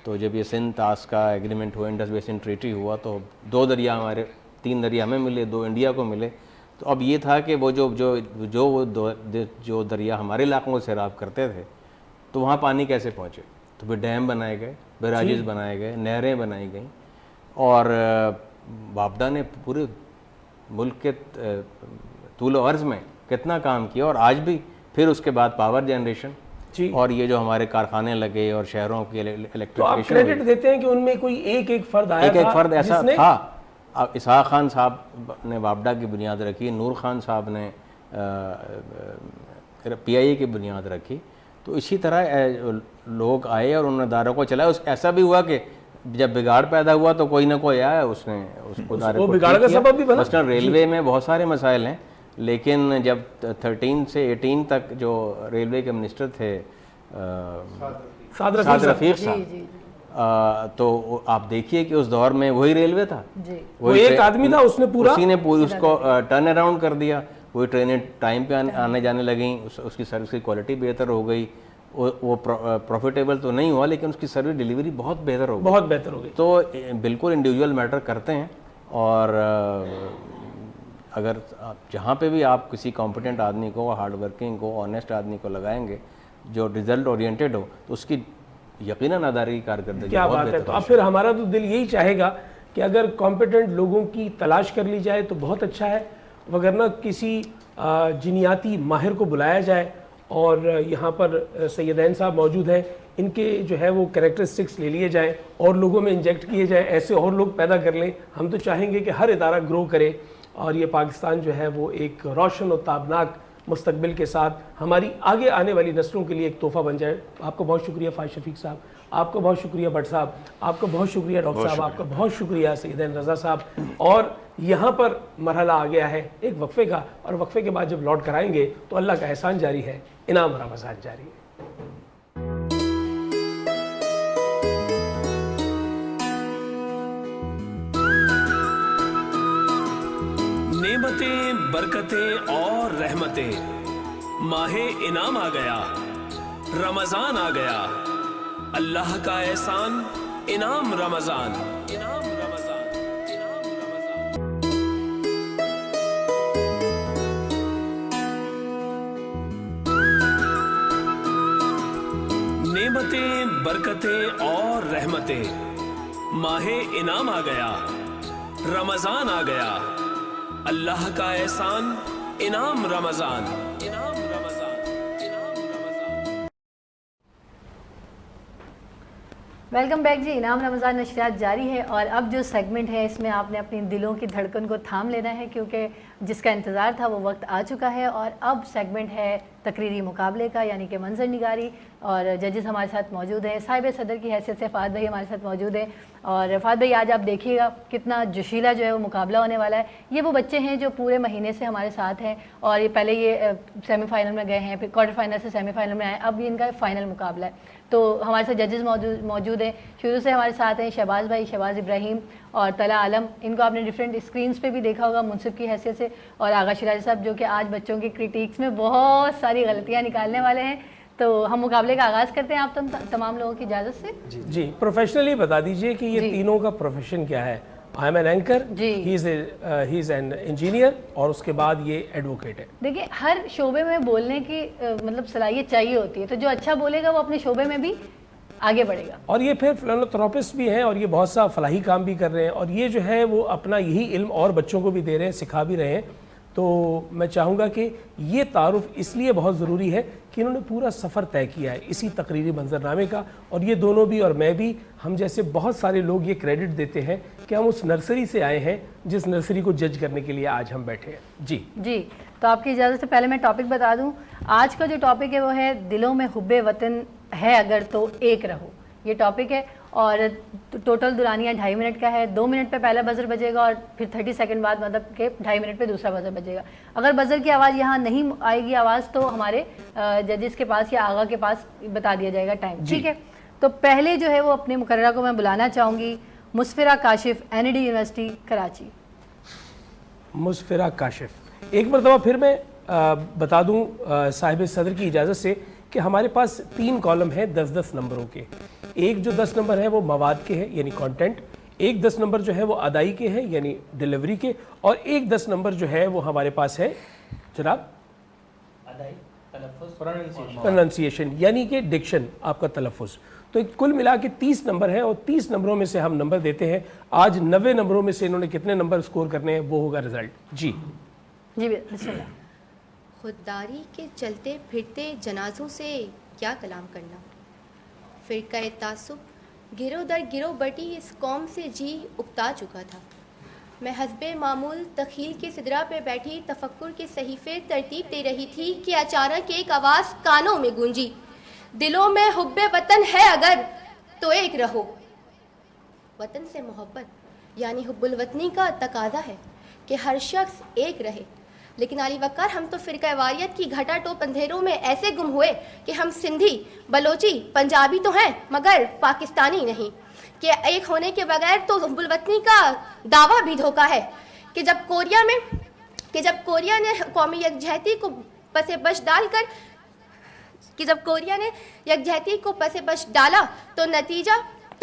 Speaker 7: تو جب یہ سندھ طاس کا ایگریمنٹ ہوا، انڈس بیسن ٹریٹی ہوا، تو 2 دریا ہمارے، 3 دریا ہمیں ملے، 2 انڈیا کو ملے۔ تو اب یہ تھا کہ وہ جو دریا ہمارے علاقوں کو سیراب کرتے تھے، تو وہاں پانی کیسے پہنچے؟ تو پھر ڈیم بنائے گئے، بیراجز بنائے گئے، نہریں بنائی گئیں، اور وابڈا نے پورے ملک کے طول و عرض میں کتنا کام کیا، اور آج بھی پھر اس کے بعد پاور جنریشن، اور یہ جو ہمارے کارخانے لگے اور شہروں کی
Speaker 1: تو آپ
Speaker 7: الیکٹریفیکیشن،
Speaker 1: کریڈٹ دیتے ہیں کہ ان میں کوئی ایک فرد آیا تھا،
Speaker 7: ایک فرد ایسا
Speaker 1: جس نے
Speaker 7: تھا۔ اسحاق خان صاحب نے وابڈا کی بنیاد رکھی، نور خان صاحب نے پی آئی اے کی بنیاد رکھی۔ تو اسی طرح لوگ آئے اور انہوں نے اداروں کو چلایا۔ ایسا بھی ہوا کہ جب بگاڑ پیدا ہوا تو کوئی نہ کوئی آیا، اس نے اس کو ادارے کو
Speaker 1: بگاڑ کا سبب بھی بنا۔
Speaker 7: مثلاً ریلوے میں بہت سارے مسائل ہیں، لیکن جب 13 سے 18 تک جو ریلوے کے منسٹر تھے سعد رفیق صاحب، تو آپ دیکھیے کہ اس دور میں وہی ریلوے تھا،
Speaker 1: وہ ایک آدمی تھا، اس نے پورا
Speaker 7: اسی نے اس کو ٹرن اراؤنڈ کر دیا۔ وہی ٹرینیں ٹائم پہ آنے جانے لگیں، اس کی سروس کی کوالٹی بہتر ہو گئی، وہ پروفیٹیبل تو نہیں ہوا لیکن اس کی سروس ڈیلیوری بہت بہتر ہو گئی،
Speaker 1: بہت بہتر ہو گئی۔
Speaker 7: تو بالکل انڈیویجول میٹر کرتے ہیں، اور اگر جہاں پہ بھی آپ کسی کمپیٹنٹ آدمی کو، ہارڈ ورکنگ کو، آنیسٹ آدمی کو لگائیں گے جو ریزلٹ اورینٹیڈ ہو، تو اس کی یقیناً ادارے کی کارکردگی
Speaker 1: کیا
Speaker 7: بہت
Speaker 1: بات ہے.
Speaker 7: بہتر
Speaker 1: تو
Speaker 7: ہو
Speaker 1: اب پھر ہمارا تو دل یہی چاہے گا کہ اگر کمپیٹنٹ لوگوں کی تلاش کر لی جائے تو بہت اچھا ہے, وگرنہ کسی جینیاتی ماہر کو بلایا جائے اور یہاں پر سیدین صاحب موجود ہیں, ان کے جو ہے وہ کریکٹرسٹکس لے لیے جائیں اور لوگوں میں انجیکٹ کیے جائیں, ایسے اور لوگ پیدا کر لیں. ہم تو چاہیں گے کہ ہر ادارہ گرو کرے اور یہ پاکستان جو ہے وہ ایک روشن اور تابناک مستقبل کے ساتھ ہماری آگے آنے والی نسلوں کے لیے ایک تحفہ بن جائے. آپ کو بہت شکریہ فائز شفیق صاحب, آپ کو بہت شکریہ بٹ صاحب, آپ کو بہت شکریہ ڈاکٹر صاحب, آپ کا بہت شکریہ سیدین رضا صاحب. اور یہاں پر مرحلہ آ گیا ہے ایک وقفے کا, اور وقفے کے بعد جب لوٹ کر آئیں گے تو اللہ کا احسان جاری ہے, انعام رمضان جاری ہے.
Speaker 2: نعمتیں, برکتیں اور رحمتیں, ماہ انعام آ گیا, رمضان آ گیا, اللہ کا احسان, انعام رمضان, انعام رمضان, انعام رمضان. نعمتیں, برکتیں اور رحمتیں, ماہ انعام آ گیا, رمضان آ گیا, اللہ کا احسان, انعام رمضان, انعام رمضان, انعام رمضان.
Speaker 4: ویلکم بیک جی. انعام رمضان نشریات جاری ہے اور اب جو سیگمنٹ ہے اس میں آپ نے اپنی دلوں کی دھڑکن کو تھام لینا ہے, کیونکہ جس کا انتظار تھا وہ وقت آ چکا ہے. اور اب سیگمنٹ ہے تقریری مقابلے کا, یعنی کہ منظر نگاری, اور ججز ہمارے ساتھ موجود ہیں. صاحب صدر کی حیثیت سے فہد بھائی ہمارے ساتھ موجود ہیں. اور فہد بھائی آج آپ دیکھیے گا کتنا جوشیلا جو ہے وہ مقابلہ ہونے والا ہے. یہ وہ بچے ہیں جو پورے مہینے سے ہمارے ساتھ ہیں, اور یہ پہلے یہ سیمی فائنل میں گئے ہیں, پھر کوارٹر فائنل سے سیمی فائنل میں آئے, اب یہ ان کا فائنل مقابلہ ہے. تو ہمارے ساتھ ججز موجود ہیں, شروع سے ہمارے ساتھ ہیں شہباز بھائی, شہباز ابراہیم اور طلع عالم. ان کو آپ نے ڈفرینٹ اسکرینس پہ بھی دیکھا ہوگا منصف کی حیثیت سے, اور آغا شیرازی صاحب جو کہ آج بچوں کی کرٹیکس میں بہت ساری غلطیاں نکالنے والے ہیں. تو ہم مقابلے کا آغاز کرتے ہیں آپ تمام لوگوں کی اجازت سے.
Speaker 1: جی پروفیشنلی بتا دیجئے کہ یہ تینوں کا پروفیشن کیا ہے. I am N anchor, he is an engineer, اور اس کے بعد یہ ایڈوکیٹ ہے.
Speaker 4: دیکھیے ہر شعبے میں بولنے کی مطلب صلاحیت چاہیے ہوتی ہے, تو جو اچھا بولے گا وہ اپنے شعبے میں بھی آگے بڑھے گا. اور
Speaker 1: یہ پھر فلانتھراپسٹ بھی ہیں, اور یہ بہت سا فلاحی کام بھی کر رہے ہیں, اور یہ جو ہے وہ اپنا یہی علم اور بچوں کو بھی دے رہے ہیں, سکھا بھی رہے ہیں. تو میں چاہوں گا کہ یہ تعارف اس لیے بہت ضروری ہے کہ انہوں نے پورا سفر طے کیا ہے اسی تقریری منظرنامے کا, اور یہ دونوں بھی اور میں بھی, ہم جیسے بہت سارے لوگ یہ کریڈٹ دیتے ہیں کہ ہم اس نرسری سے آئے ہیں جس نرسری کو جج کرنے کے لیے آج ہم بیٹھے ہیں. جی
Speaker 4: تو آپ کی اجازت سے پہلے میں ٹاپک بتا دوں. آج کا جو ٹاپک ہے وہ ہے دلوں میں حب وطن ہے اگر تو ایک رہو. یہ ٹاپک ہے, اور ٹوٹل دورانیہ 2.5 منٹ کا ہے. 2 منٹ پہ پہلا بزر بجے گا, اور پھر 30 سیکنڈ بعد مطلب کہ 2.5 منٹ پہ دوسرا بزر بجے گا. اگر بزر کی آواز یہاں نہیں آئے گی آواز, تو ہمارے ججز کے پاس یا آغا کے پاس بتا دیا جائے گا ٹائم. ٹھیک ہے, تو پہلے جو ہے وہ اپنے مقررہ کو میں بلانا چاہوں گی, Musfirah Kashif, N D university Karachi.
Speaker 1: Musfirah Kashif. ایک مرتبہ پھر میں بتا دوں صاحب صدر کی اجازت سے کہ ہمارے پاس 3 کالم ہیں 10-10 نمبروں کے. ایک جو 10 نمبر ہے وہ مواد کے ہیں یعنی کانٹینٹ, ایک 10 نمبر جو ہے وہ ادائی کے ہیں یعنی ڈیلیوری کے, اور ایک 10 نمبر جو ہے وہ ہمارے پاس ہے جناب پروننسیشن یعنی کہ ڈکشن, آپ کا تلفظ. تو کل ملا کے 30 نمبر ہیں, اور 30 نمبروں میں سے ہم نمبر دیتے ہیں. آج 90 نمبروں میں سے انہوں نے کتنے نمبر سکور کرنے ہیں وہ ہوگا رزلٹ. جی
Speaker 4: بسم اللہ.
Speaker 10: خودداری کے چلتے پھرتے جنازوں سے کیا کلام کرنا. فرقہ تعصب گرو در گرو بٹی اس قوم سے جی اکتا چکا تھا. میں حسب معمول تخیل کے صدرہ پہ بیٹھی تفکر کے صحیفے ترتیب دے رہی تھی کہ اچانک ایک آواز کانوں میں گونجی, دلوں میں حب وطن ہے اگر تو ایک رہو. وطن سے محبت یعنی حب الوطنی کا تقاضا ہے کہ ہر شخص ایک رہے, لیکن علی وقار ہم تو فرقہ واریت کی گھٹا ٹوپ اندھیروں میں ایسے گم ہوئے کہ ہم سندھی, بلوچی, پنجابی تو ہیں مگر پاکستانی نہیں, کہ ایک ہونے کے بغیر تو حب الوطنی کا دعویٰ بھی دھوکا ہے. کہ جب کوریا نے قومی یکجہتی کو پس بش ڈال کر ڈالا تو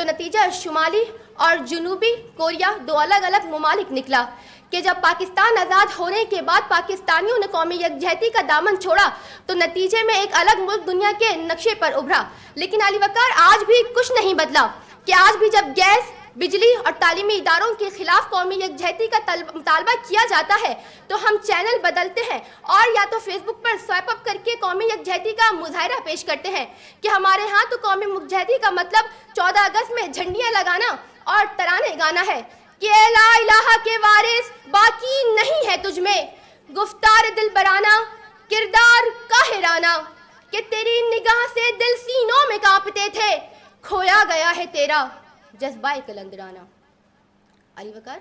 Speaker 10: نتیجہ شمالی اور جنوبی کوریا 2 الگ الگ ممالک نکلا. کہ جب پاکستان آزاد ہونے کے بعد پاکستانیوں نے قومی یکجہتی کا دامن چھوڑا تو نتیجے میں ایک الگ ملک دنیا کے نقشے پر ابھرا. لیکن علی وقار آج بھی کچھ نہیں بدلا کہ آج بھی جب گیس، بجلی اور تعلیمی اداروں کے خلاف قومی یکجہتی کا مطالبہ کیا جاتا ہے تو ہم چینل بدلتے ہیں اور یا تو فیس بک پر سوائپ اپ کر کے قومی یکجہتی کا مظاہرہ پیش کرتے ہیں کہ ہمارے ہاں تو قومی یکجہتی کا مطلب 14 اگست میں جھنڈیاں لگانا اور ترانے گانا ہے کہ اے لا الہ کے وارث باقی نہیں ہے تجھ میں گفتار دل برانہ کردار قاہرانہ کہ تیری نگاہ سے دل سینوں میں کانپتے تھے کھویا گیا ہے تیرا جذبہ کلندرانہ. علی وقار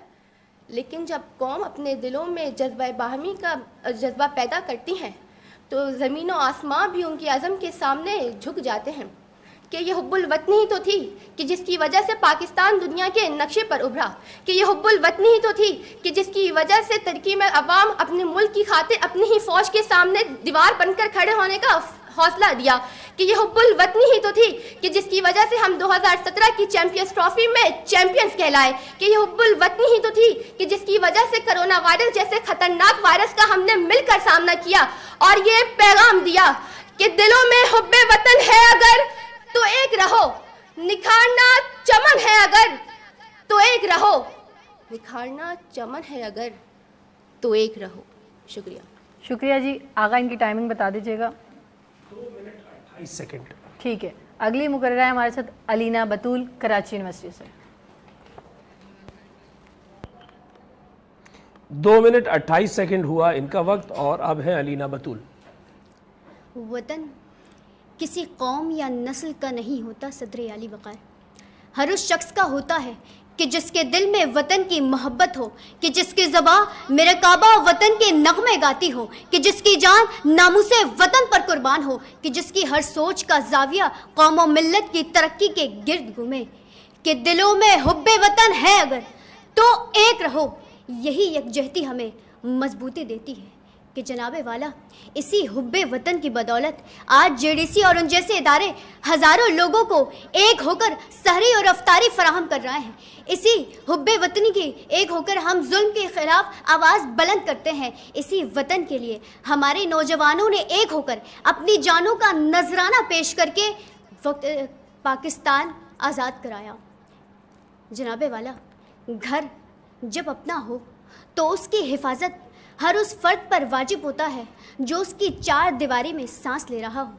Speaker 10: لیکن جب قوم اپنے دلوں میں جذبہ باہمی کا جذبہ پیدا کرتی ہیں تو زمین و آسمان بھی ان کی عزم کے سامنے جھک جاتے ہیں کہ یہ حب الوطنی ہی تو تھی کہ جس کی وجہ سے پاکستان دنیا کے نقشے پر ابھرا، کہ یہ حب الوطنی ہی تو تھی کہ جس کی وجہ سے ترکی میں عوام اپنے ملک کی خاطر اپنی ہی فوج کے سامنے دیوار بن کر کھڑے ہونے کا حوصلہ دیا، کہ یہ حب الوطنی ہی تو تھی کہ جس کی وجہ سے ہم 2017 کی چیمپئنز ٹرافی میں چیمپئنز کہلائے، کہ یہ حب الوطنی ہی تو تھی کہ جس کی وجہ سے کرونا وائرس جیسے خطرناک وائرس کا ہم نے مل کر سامنا کیا اور یہ پیغام دیا کہ دلوں میں حب وطن ہے اگر تو ایک رہو، نکھارنا چمن ہے اگر تو ایک رہو، نکھارنا چمن ہے اگر تو ایک رہو. شکریہ.
Speaker 4: شکریہ جی. آغا ان کی ٹائمنگ بتا دیجیے گا.
Speaker 1: 2 منٹ 28 سیکنڈ.
Speaker 4: ٹھیک ہے. اگلی مقررہ ہے ہمارے ساتھ علینا بطول کراچی یونیورسٹی سے.
Speaker 1: 2 منٹ 28 سیکنڈ ہوا ان کا وقت اور اب ہے علینا بطول.
Speaker 11: وطن کسی قوم یا نسل کا نہیں ہوتا صدر علی وقار، ہر اس شخص کا ہوتا ہے کہ جس کے دل میں وطن کی محبت ہو، کہ جس کی زبان میرے کعبہ وطن کے نغمے گاتی ہو، کہ جس کی جان ناموس وطن پر قربان ہو، کہ جس کی ہر سوچ کا زاویہ قوم و ملت کی ترقی کے گرد گھومے، کہ دلوں میں حب وطن ہے اگر تو ایک رہو. یہی یکجہتی ہمیں مضبوطی دیتی ہے کہ جناب والا اسی حب وطن کی بدولت آج جے ڈی سی اور ان جیسے ادارے ہزاروں لوگوں کو ایک ہو کر سحری اور افطاری فراہم کر رہے ہیں. اسی حب وطنی کی ایک ہو کر ہم ظلم کے خلاف آواز بلند کرتے ہیں. اسی وطن کے لیے ہمارے نوجوانوں نے ایک ہو کر اپنی جانوں کا نذرانہ پیش کر کے پاکستان آزاد کرایا. جناب والا گھر جب اپنا ہو تو اس کی حفاظت ہر اس فرد پر واجب ہوتا ہے جو اس کی 4 دیواری میں سانس لے رہا ہو.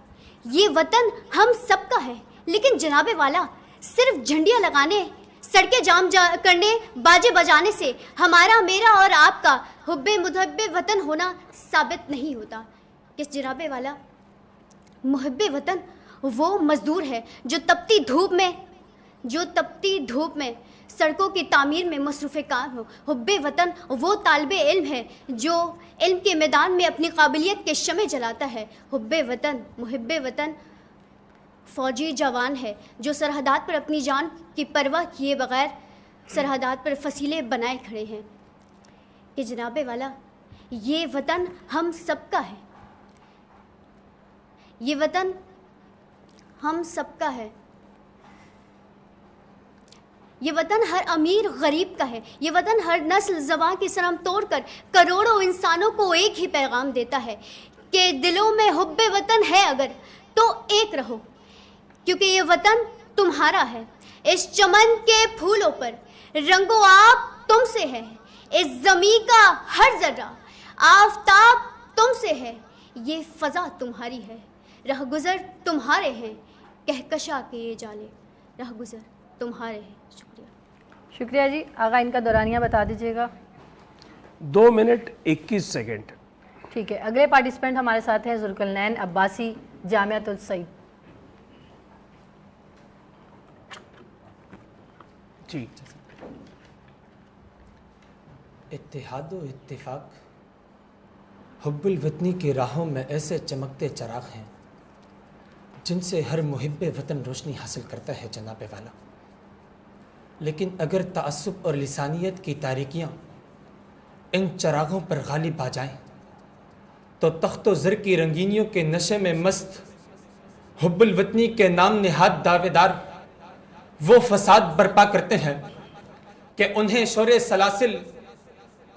Speaker 11: یہ وطن ہم سب کا ہے، لیکن جناب والا صرف جھنڈیاں لگانے، سڑکیں جام کرنے، باجے بجانے سے ہمارا، میرا اور آپ کا حب محب وطن ہونا ثابت نہیں ہوتا. کہ جناب والا محب وطن وہ مزدور ہے جو تپتی دھوپ میں سڑکوں کی تعمیر میں مصروف کار ہو. حب وطن وہ طالب علم ہے جو علم کے میدان میں اپنی قابلیت کے شمع جلاتا ہے. حب وطن، محب وطن فوجی جوان ہے جو سرحدات پر اپنی جان کی پرواہ کیے بغیر سرحدات پر فصیلیں بنائے کھڑے ہیں. کہ جناب والا یہ وطن ہم سب کا ہے، یہ وطن ہم سب کا ہے. یہ وطن ہر امیر غریب کا ہے. یہ وطن ہر نسل زبان کی شرم توڑ کر کروڑوں انسانوں کو ایک ہی پیغام دیتا ہے کہ دلوں میں حب وطن ہے اگر تو ایک رہو، کیونکہ یہ وطن تمہارا ہے. اس چمن کے پھولوں پر رنگ و آب تم سے ہے، اس زمین کا ہر ذرہ آفتاب تم سے ہے. یہ فضا تمہاری ہے، رہ گزر تمہارے ہیں، کہکشاں کے یہ جالے رہ گزر تمہارے ہیں.
Speaker 4: شکریہ جی. آغا ان کا دورانیہ بتا دیجیے گا.
Speaker 1: 2 منٹ 21 سیکنڈ.
Speaker 4: ٹھیک ہے. اگلے پارٹیسپینٹ ہمارے ساتھ ہیں ذوالقرنین عباسی، جامعۃ السعید.
Speaker 1: جی.
Speaker 12: اتحاد و اتفاق حب الوطنی کی راہوں میں ایسے چمکتے چراغ ہیں جن سے ہر محب وطن روشنی حاصل کرتا ہے جناب والا. لیکن اگر تعصب اور لسانیت کی تاریکیاں ان چراغوں پر غالب آ جائیں تو تخت و زر کی رنگینیوں کے نشے میں مست حب الوطنی کے نام نہاد دعوے دار وہ فساد برپا کرتے ہیں کہ انہیں شور سلاسل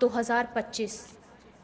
Speaker 13: 2025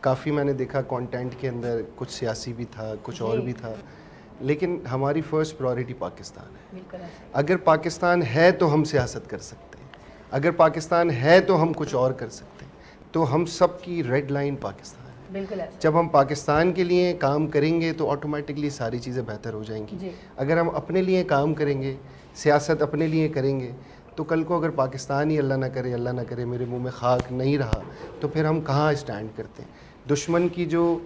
Speaker 5: کافی میں نے دیکھا کانٹینٹ کے اندر کچھ سیاسی بھی تھا, کچھ اور بھی تھا, لیکن ہماری فرسٹ پرائورٹی پاکستان ہے. اگر پاکستان ہے تو ہم سیاست کر سکتے ہیں, اگر پاکستان ہے تو ہم کچھ اور کر سکتے ہیں. تو ہم سب کی ریڈ لائن پاکستان ہے. جب ہم پاکستان کے لیے کام کریں گے تو آٹومیٹکلی ساری چیزیں بہتر ہو جائیں گی. اگر ہم اپنے لیے کام کریں گے, سیاست اپنے لیے کریں گے, تو کل کو اگر پاکستان ہی اللہ نہ کرے میرے منہ میں خاک نہیں رہا, تو پھر ہم کہاں اسٹینڈ کرتے ہیں. دشمن کی جو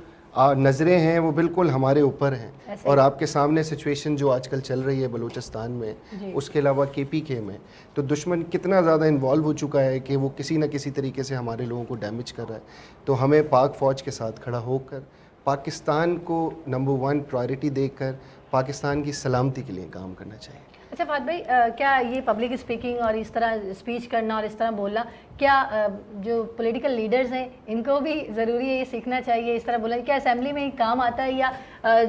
Speaker 5: نظریں ہیں وہ بالکل ہمارے اوپر ہیں, اور آپ کے سامنے سچویشن جو آج کل چل رہی ہے بلوچستان میں, اس کے علاوہ KPK میں, تو دشمن کتنا زیادہ انوالو ہو چکا ہے کہ وہ کسی نہ کسی طریقے سے ہمارے لوگوں کو ڈیمیج کر رہا ہے. تو ہمیں پاک فوج کے ساتھ کھڑا ہو کر پاکستان کو نمبر 1 پرائورٹی دے کر پاکستان کی سلامتی کے لیے کام کرنا چاہیے.
Speaker 4: اچھا فہد بھائی, کیا یہ پبلک اسپیکنگ اور اس طرح اسپیچ کرنا اور اس طرح بولنا, کیا جو پولیٹیکل لیڈرز ہیں ان کو بھی ضروری ہے یہ سیکھنا چاہیے اس طرح بولنا؟ کیا اسمبلی میں ہی کام آتا ہے, یا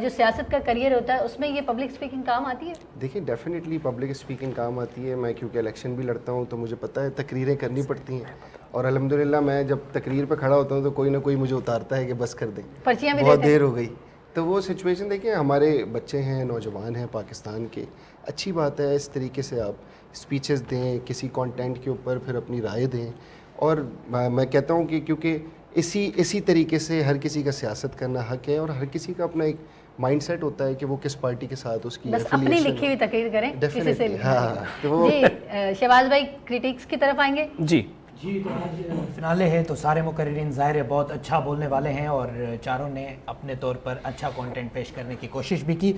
Speaker 4: جو سیاست کا کریئر ہوتا ہے اس میں یہ پبلک اسپیکنگ کام آتی ہے؟
Speaker 5: دیکھیں ڈیفینیٹلی پبلک اسپیکنگ کام آتی ہے. میں کیونکہ الیکشن بھی لڑتا ہوں تو مجھے پتہ ہے تقریریں کرنی پڑتی ہیں, اور الحمدللہ میں جب تقریر پہ کھڑا ہوتا ہوں تو کوئی نہ کوئی مجھے اتارتا ہے کہ بس کر دیں, بہت دیر ہو گئی. تو وہ سچویشن دیکھیں, ہمارے بچے ہیں, نوجوان ہیں پاکستان کے, اچھی بات ہے اس طریقے سے آپ اسپیچز دیں, کسی کانٹینٹ کے اوپر پھر اپنی رائے دیں. اور میں کہتا ہوں کہ کیونکہ اسی طریقے سے ہر کسی کا سیاست کرنا حق ہے, اور ہر کسی کا اپنا ایک مائنڈ سیٹ ہوتا ہے کہ وہ کس پارٹی کے ساتھ اس کی
Speaker 4: بس اپنی لکھی ہوئی تقریر کریں, کسی سے. جی شہباز بھائی کریٹکس کی طرف آئیں گے.
Speaker 14: جی تو آج فنالے ہے تو سارے مقررین ظاہر ہے بہت اچھا بولنے والے ہیں, اور چاروں نے اپنے طور پر اچھا کنٹینٹ پیش کرنے کی کوشش بھی کی.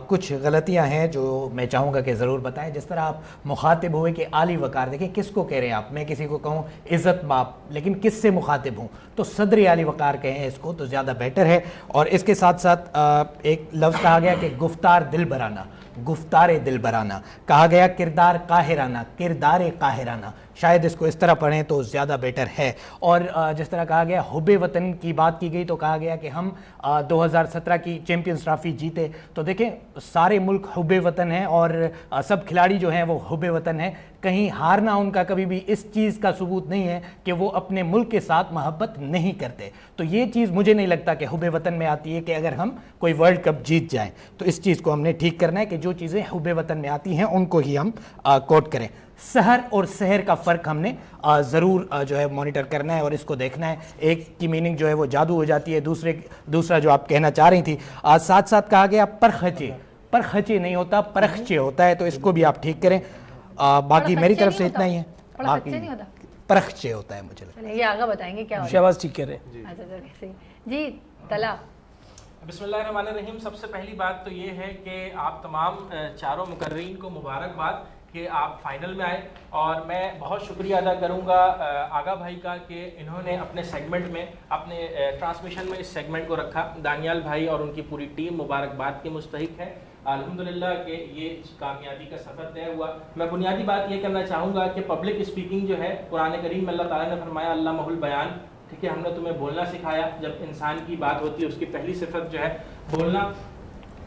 Speaker 14: کچھ غلطیاں ہیں جو میں چاہوں گا کہ ضرور بتائیں. جس طرح آپ مخاطب ہوئے کہ عالی وقار, دیکھیں کس کو کہہ رہے ہیں آپ. میں کسی کو کہوں عزت ماپ, لیکن کس سے مخاطب ہوں تو صدر عالی وقار کہیں اس کو تو زیادہ بیٹر ہے. اور اس کے ساتھ ساتھ ایک لفظ کہا گیا کہ گفتار دل برانہ, گفتار دل برانہ کہا گیا, کردار قاہرانہ, کردار قاہرانہ, شاید اس کو اس طرح پڑھیں تو زیادہ بیٹر ہے. اور جس طرح کہا گیا حب وطن کی بات کی گئی تو کہا گیا کہ ہم 2017 کی چیمپئنز ٹرافی جیتے. تو دیکھیں سارے ملک حب وطن ہیں, اور سب کھلاڑی جو ہیں وہ حب وطن ہیں. کہیں ہارنا ان کا کبھی بھی اس چیز کا ثبوت نہیں ہے کہ وہ اپنے ملک کے ساتھ محبت نہیں کرتے. تو یہ چیز مجھے نہیں لگتا کہ حب وطن میں آتی ہے کہ اگر ہم کوئی ورلڈ کپ جیت جائیں تو اس چیز کو ہم نے ٹھیک کرنا ہے کہ جو چیزیں حب وطن میں آتی ہیں ان کو ہی ہم کوٹ کریں. سحر اور سحر کا فرق ہم نے ضرور جو ہے مانیٹر کرنا ہے اور اس کو دیکھنا ہے. ایک کی میننگ جو ہے وہ جادو ہو جاتی ہے, دوسرا جو آپ کہنا چاہ رہی تھی. ساتھ ساتھ کہا گیا پرخچے, پرخچے نہیں ہوتا پرخچے ہوتا ہے, تو اس کو بھی آپ ٹھیک کریں. باقی میری طرف سے اتنا ہی ہے. باقی پرخچے ہوتا ہے مجھے لگتا ہے.
Speaker 4: یہ آگے بتائیں گے کیا
Speaker 1: شہباز ٹھیک کہہ رہے ہیں.
Speaker 4: جی طلا.
Speaker 7: بسم اللہ الرحمن الرحیم. سب سے پہلی بات تو یہ ہے کہ آپ تمام چاروں مقررین کو مبارکباد کہ آپ فائنل میں آئے, اور میں بہت شکریہ ادا کروں گا آغا بھائی کا کہ انہوں نے اپنے سیگمنٹ میں, اپنے ٹرانسمیشن میں اس سیگمنٹ کو رکھا. دانیال بھائی اور ان کی پوری ٹیم مبارکباد کی مستحق ہے الحمدللہ کہ یہ کامیابی کا سفر طے ہوا. میں بنیادی بات یہ کرنا چاہوں گا کہ پبلک اسپیکنگ جو ہے, قرآن کریم میں اللہ تعالیٰ نے فرمایا علمہ البیان, ٹھیک ہے, ہم نے تمہیں بولنا سکھایا. جب انسان کی بات ہوتی ہے اس کی پہلی صفت جو ہے بولنا.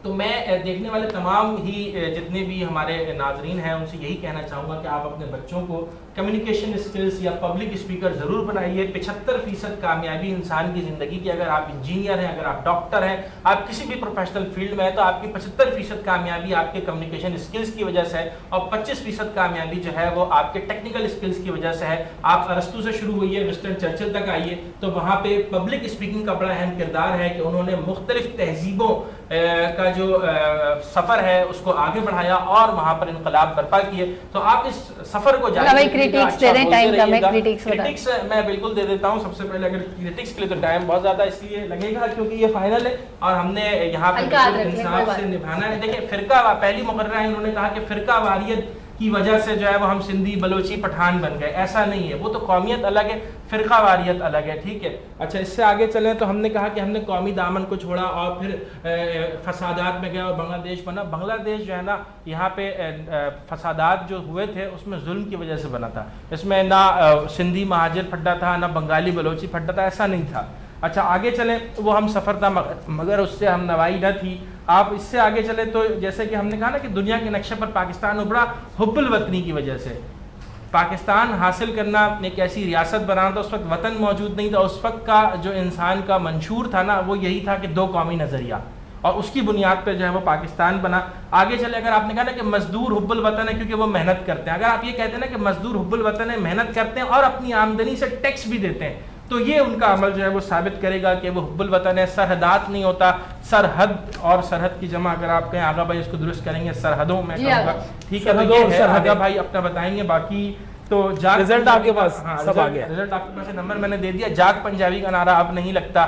Speaker 7: تو میں دیکھنے والے تمام ہی جتنے بھی ہمارے ناظرین ہیں ان سے یہی کہنا چاہوں گا کہ آپ اپنے بچوں کو کمیونیکیشن اسکلز یا پبلک اسپیکر ضرور بنائیے. 75% کامیابی انسان کی زندگی کی, اگر آپ انجینئر ہیں, اگر آپ ڈاکٹر ہیں, آپ کسی بھی پروفیشنل فیلڈ میں ہیں, تو آپ کی 75% کامیابی آپ کے کمیونیکیشن اسکلز کی وجہ سے ہے, اور 25% کامیابی جو ہے وہ آپ کے ٹیکنیکل اسکلز کی وجہ سے ہے. آپ ارسطو سے شروع ہوئیے, وسٹن چرچل تک آئیے, تو وہاں پہ پبلک اسپیکنگ کا بڑا اہم کردار ہے کہ انہوں نے مختلف تہذیبوں کا جو سفر ہے اس کو آگے بڑھایا اور وہاں پر انقلاب برپا کیے. تو آپ اس سفر کو جاری کریٹکس میں بالکل دے دیتا ہوں. سب سے پہلے اگر کریٹکس کے لیے تو ٹائم بہت زیادہ اس لیے لگے گا کیونکہ یہ فائنل ہے اور ہم نے یہاں پہ انصاف سے نبھانا ہے. دیکھیں فرقہ پہلی مقررہ ہے, انہوں نے کہا کہ فرقہ واریت کی وجہ سے جو ہے وہ ہم سندھی بلوچی پٹھان بن گئے. ایسا نہیں ہے, وہ تو قومیت الگ ہے, فرقہ واریت الگ ہے, ٹھیک ہے. اچھا اس سے آگے چلیں تو ہم نے کہا کہ ہم نے قومی دامن کو چھوڑا اور پھر فسادات میں گئے اور بنگلہ دیش بنا. بنگلہ دیش جو ہے نا, یہاں پہ فسادات جو ہوئے تھے اس میں ظلم کی وجہ سے بنا تھا. اس میں نہ سندھی مہاجر پھٹا تھا, نہ بنگالی بلوچی پھٹا تھا, ایسا نہیں تھا. اچھا آگے چلیں, وہ ہم سفر تھا مگر اس سے ہم نوائی نہ تھی. آپ اس سے آگے چلیں تو جیسے کہ ہم نے کہا نا کہ دنیا کے نقشے پر پاکستان ابھرا حب الوطنی کی وجہ سے.
Speaker 15: پاکستان حاصل کرنا ایک ایسی ریاست بنانا تھا, اس وقت وطن موجود نہیں تھا. اس وقت کا جو انسان کا منشور تھا نا وہ یہی تھا کہ دو قومی نظریہ, اور اس کی بنیاد پہ جو ہے وہ پاکستان بنا. آگے چلے اگر آپ نے کہا نا کہ مزدور حب الوطن ہے کیونکہ وہ محنت کرتے ہیں, اگر آپ یہ کہتے ہیں نا کہ مزدور حب الوطن ہے, محنت کرتے ہیں اور اپنی آمدنی سے ٹیکس بھی دیتے ہیں, تو یہ ان کا عمل جو ہے وہ ثابت کرے گا کہ وہ حب الوطن ہے. سرحدات نہیں ہوتا, سرحد اور سرحد کی جمع اگر آپ کہیں, آغا بھائی اس کو درست کریں گے, سرحدوں میں کہوں گا, ٹھیک ہے, تو یہ ہے, آغا بھائی اپنا بتائیں گے. باقی تو جاگ
Speaker 1: رزلٹ آپ کے پاس سب آ گیا,
Speaker 15: رزلٹ آپ کے پاس, نمبر میں نے دے دیا. جاگ پنجابی کا نعرہ اب نہیں لگتا,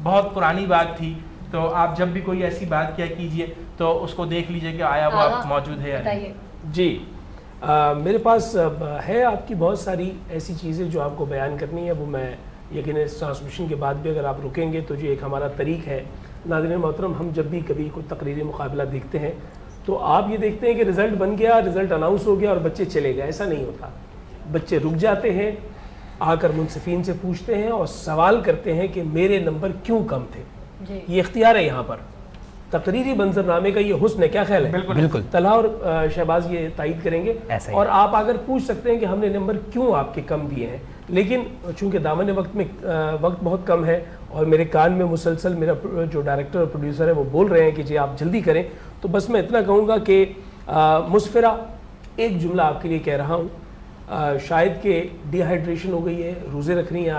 Speaker 15: بہت پرانی بات تھی, تو آپ جب بھی کوئی ایسی بات کیا کیجئے تو اس کو دیکھ لیجئے کہ آیا وہ موجود ہے.
Speaker 1: جی میرے پاس ہے آپ کی بہت ساری ایسی چیزیں جو آپ کو بیان کرنی ہے, وہ میں یقیناً اس ٹرانسمیشن کے بعد بھی اگر آپ رکیں گے تو جو ایک ہمارا طریق ہے. ناظرین محترم, ہم جب بھی کبھی کوئی تقریری مقابلہ دیکھتے ہیں تو آپ یہ دیکھتے ہیں کہ رزلٹ بن گیا, رزلٹ اناؤنس ہو گیا اور بچے چلے گئے. ایسا نہیں ہوتا. بچے رک جاتے ہیں, آ کر منصفین سے پوچھتے ہیں اور سوال کرتے ہیں کہ میرے نمبر کیوں کم تھے. یہ اختیار ہے یہاں پر, تقریری منظرنامے کا یہ حسن ہے. کیا خیال ہے؟
Speaker 14: بالکل.
Speaker 1: طلحہ اور شہباز یہ تائید کریں گے, اور آپ اگر پوچھ سکتے ہیں کہ ہم نے نمبر کیوں آپ کے کم دیے ہیں, لیکن چونکہ دامن وقت بہت کم ہے اور میرے کان میں مسلسل میرا جو ڈائریکٹر اور پروڈیوسر ہے وہ بول رہے ہیں کہ جی آپ جلدی کریں, تو بس میں اتنا کہوں گا کہ مسفرہ ایک جملہ آپ کے لیے کہہ رہا ہوں. شاید کہ ڈی ہائیڈریشن ہو گئی ہے, روزے رکھ رہی ہیں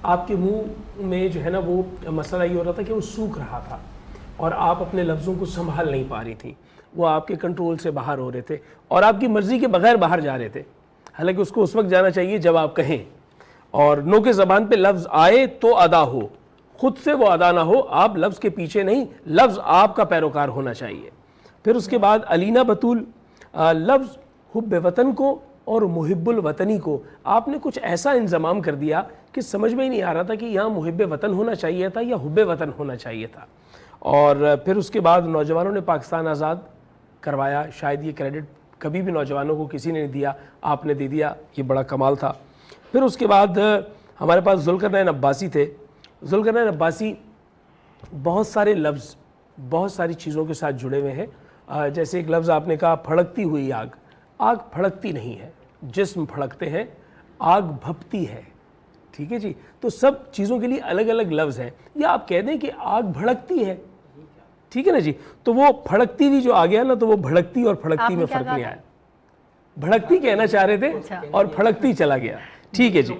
Speaker 1: آپ کے منہ میں جو ہے نا وہ مسئلہ یہ ہو رہا تھا کہ وہ سوکھ رہا تھا اور آپ اپنے لفظوں کو سنبھال نہیں پا رہی تھیں, وہ آپ کے کنٹرول سے باہر ہو رہے تھے اور آپ کی مرضی کے بغیر باہر جا رہے تھے. حالانکہ اس کو اس وقت جانا چاہیے جب آپ کہیں, اور نو کے زبان پہ لفظ آئے تو ادا ہو, خود سے وہ ادا نہ ہو. آپ لفظ کے پیچھے نہیں, لفظ آپ کا پیروکار ہونا چاہیے. پھر اس کے بعد علینا بطول, لفظ حب وطن کو اور محب الوطنی کو آپ نے کچھ ایسا انضمام کر دیا کہ سمجھ میں ہی نہیں آ رہا تھا کہ یہاں محب وطن ہونا چاہیے تھا یا حب وطن ہونا چاہیے تھا. اور پھر اس کے بعد نوجوانوں نے پاکستان آزاد کروایا, شاید یہ کریڈٹ کبھی بھی نوجوانوں کو کسی نے نہیں دیا, آپ نے دے دیا, یہ بڑا کمال تھا. پھر اس کے بعد ہمارے پاس ذوالقرنین عباسی تھے. ذوالقرنین عباسی بہت سارے لفظ بہت ساری چیزوں کے ساتھ جڑے ہوئے ہیں. جیسے ایک لفظ آپ نے کہا پھڑکتی ہوئی آگ, آگ پھڑکتی نہیں ہے, جسم پھڑکتے ہیں, آگ بھپتی ہے. ٹھیک ہے جی, تو سب چیزوں کے لیے الگ الگ لفظ ہیں. یا آپ کہہ دیں کہ آگ بھڑکتی ہے, ٹھیک ہے نا جی, تو وہ پھڑکتی بھی جو آ گیا نا تو وہ بھڑکتی اور پھڑکتی میں فرق نہیں آیا. بھڑکتی کہنا چاہ رہے تھے اور پھڑکتی چلا گیا. ٹھیک ہے جی,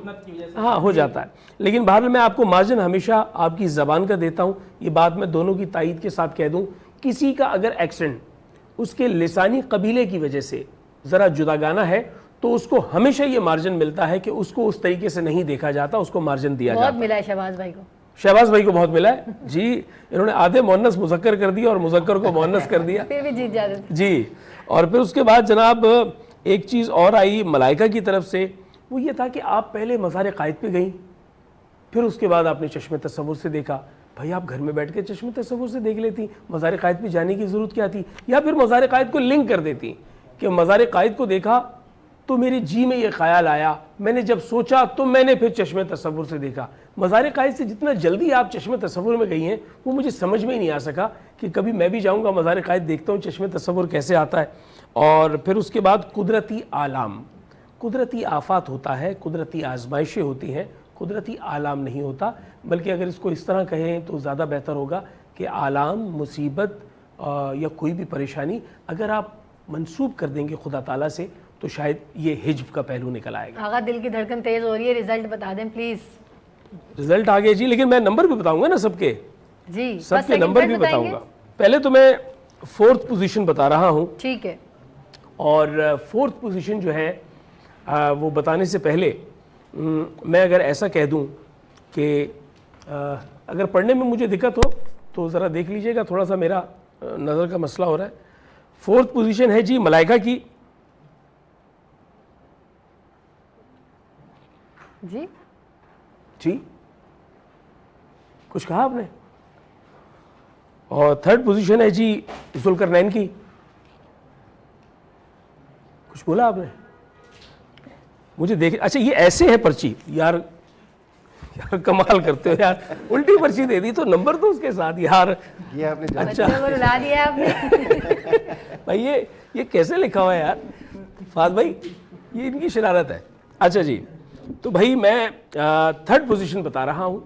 Speaker 1: ہاں ہو جاتا ہے. لیکن بہرحال میں آپ کو مارجن ہمیشہ آپ کی زبان کا دیتا ہوں. یہ بات میں دونوں کی تائید کے ساتھ کہہ دوں, کسی کا اگر ایکسنٹ اس کے لسانی قبیلے کی وجہ سے ذرا جداگانہ ہے تو اس کو ہمیشہ یہ مارجن ملتا ہے کہ اس کو اس طریقے سے نہیں دیکھا جاتا, اس کو مارجن دیا جاتا ہے.
Speaker 4: بہت ملا ہے شہباز بھائی کو,
Speaker 1: شہباز بھائی کو بہت ملا ہے جی. انہوں نے آدھے مؤنث مذکر کر دیا اور مذکر کو مؤنث کر دیا,
Speaker 4: پھر بھی جیت جاتے
Speaker 1: جی. اور پھر اس کے بعد جناب ایک چیز اور آئی ملائکہ کی طرف سے, وہ یہ تھا کہ آپ پہلے مزار قائد پہ گئیں, پھر اس کے بعد آپ نے چشم تصور سے دیکھا. بھائی آپ گھر میں بیٹھ کے چشم تصور سے دیکھ لیتی, مزار قائد پہ جانے کی ضرورت کیا تھی؟ یا پھر مزار قائد کو لنک کر دیتی کہ مزار قائد کو دیکھا تو میرے جی میں یہ خیال آیا, میں نے جب سوچا تو میں نے پھر چشم تصور سے دیکھا. مزار قائد سے جتنا جلدی آپ چشم تصور میں گئی ہیں وہ مجھے سمجھ میں ہی نہیں آ سکا کہ کبھی میں بھی جاؤں گا مزار قائد, دیکھتا ہوں چشم تصور کیسے آتا ہے. اور پھر اس کے بعد قدرتی آلام, قدرتی آفات ہوتا ہے, قدرتی آزمائشیں ہوتی ہیں, قدرتی آلام نہیں ہوتا. بلکہ اگر اس کو اس طرح کہیں تو زیادہ بہتر ہوگا کہ آلام, مصیبت یا کوئی بھی پریشانی اگر آپ منسوب کر دیں گے خدا تعالیٰ سے تو شاید یہ حجب کا پہلو نکل آئے گا.
Speaker 4: آغا دل کی دھڑکن تیز ہو رہی ہے, رزلٹ بتا دیں پلیز.
Speaker 1: رزلٹ آ گئے جی, لیکن میں نمبر بھی بتاؤں گا نا سب کے,
Speaker 4: جی
Speaker 1: سب کے نمبر بھی بتاؤں گا. پہلے تو میں 4th پوزیشن بتا رہا ہوں.
Speaker 4: ٹھیک ہے.
Speaker 1: اور 4th پوزیشن جو ہے وہ بتانے سے پہلے میں اگر ایسا کہہ دوں کہ اگر پڑھنے میں مجھے دقت ہو تو ذرا دیکھ لیجئے گا, تھوڑا سا میرا نظر کا مسئلہ ہو رہا ہے. 4th پوزیشن ہے جی ملائکہ کی.
Speaker 4: جی
Speaker 1: جی کچھ کہا آپ نے. اور 3rd پوزیشن ہے جی ذوالقرنین کی. کچھ بولا آپ نے مجھے دیکھ, اچھا یہ ایسے ہے پرچی, یار کمال کرتے ہو یار, الٹی پرچی دے دی تو نمبر تو اس کے ساتھ یار.
Speaker 5: یہ آپ نے
Speaker 1: اچھا
Speaker 4: رلا دیا آپ نے
Speaker 1: بھائی یہ کیسے لکھا ہوا ہے یار. فہد بھائی یہ ان کی شرارت ہے. اچھا جی, تو بھائی میں تھرڈ پوزیشن بتا رہا ہوں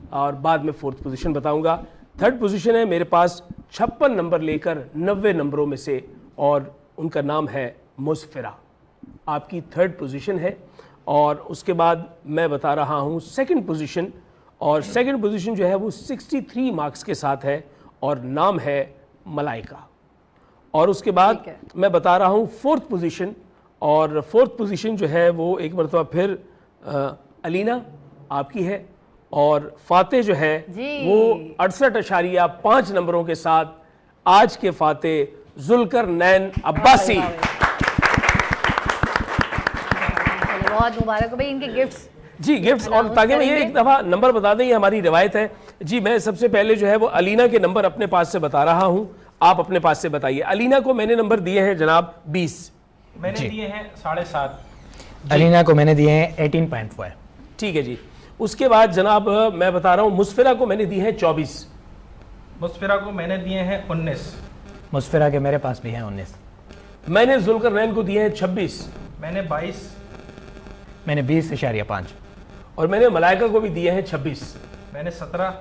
Speaker 1: اور بعد میں فورتھ پوزیشن بتاؤں گا. تھرڈ پوزیشن ہے میرے پاس 56 نمبر لے کر 90 نمبروں میں سے, اور ان کا نام ہے مسفرہ. آپ کی تھرڈ پوزیشن ہے. اور اس کے بعد میں بتا رہا ہوں سیکنڈ پوزیشن, اور سیکنڈ پوزیشن جو ہے وہ 63 مارکس کے ساتھ ہے اور نام ہے ملائکہ. اور اس کے بعد میں بتا رہا ہوں فورتھ پوزیشن, اور فورتھ پوزیشن جو ہے وہ ایک مرتبہ پھر علینا آپ کی ہے, اور فاتح جو ہے وہ 68.5 نمبروں کے ساتھ آج کے فاتح ذوالقرنین عباسی.
Speaker 4: بہت مبارک ہو بھائی ان کے گفٹس.
Speaker 1: جی گفٹس, اور تاکہ میں یہ ایک دفعہ نمبر بتا دیں, یہ ہماری روایت ہے. جی میں سب سے پہلے جو ہے وہ علینا کے نمبر اپنے پاس سے بتا رہا ہوں, آپ اپنے پاس سے بتائیے. علینا کو میں نے نمبر دیے ہیں جناب 20.
Speaker 15: میں نے دیے ہیں 7.5.
Speaker 14: علینا کو میں نے دیے ہیں 18.5.
Speaker 1: ٹھیک ہے جی. اس کے بعد جناب میں بتا رہا ہوں مسفرہ کو میں نے دی ہیں 24.
Speaker 15: مسفرہ کو میں نے دیے ہیں 19.
Speaker 14: مسفرہ کے میرے پاس بھی ہیں 19.
Speaker 1: میں نے ذوالقرنین کو دیے ہیں 26.
Speaker 15: میں نے 22.
Speaker 14: میں نے 20.5.
Speaker 1: اور میں نے ملائکہ کو بھی دیے ہیں 26.
Speaker 15: میں نے 17.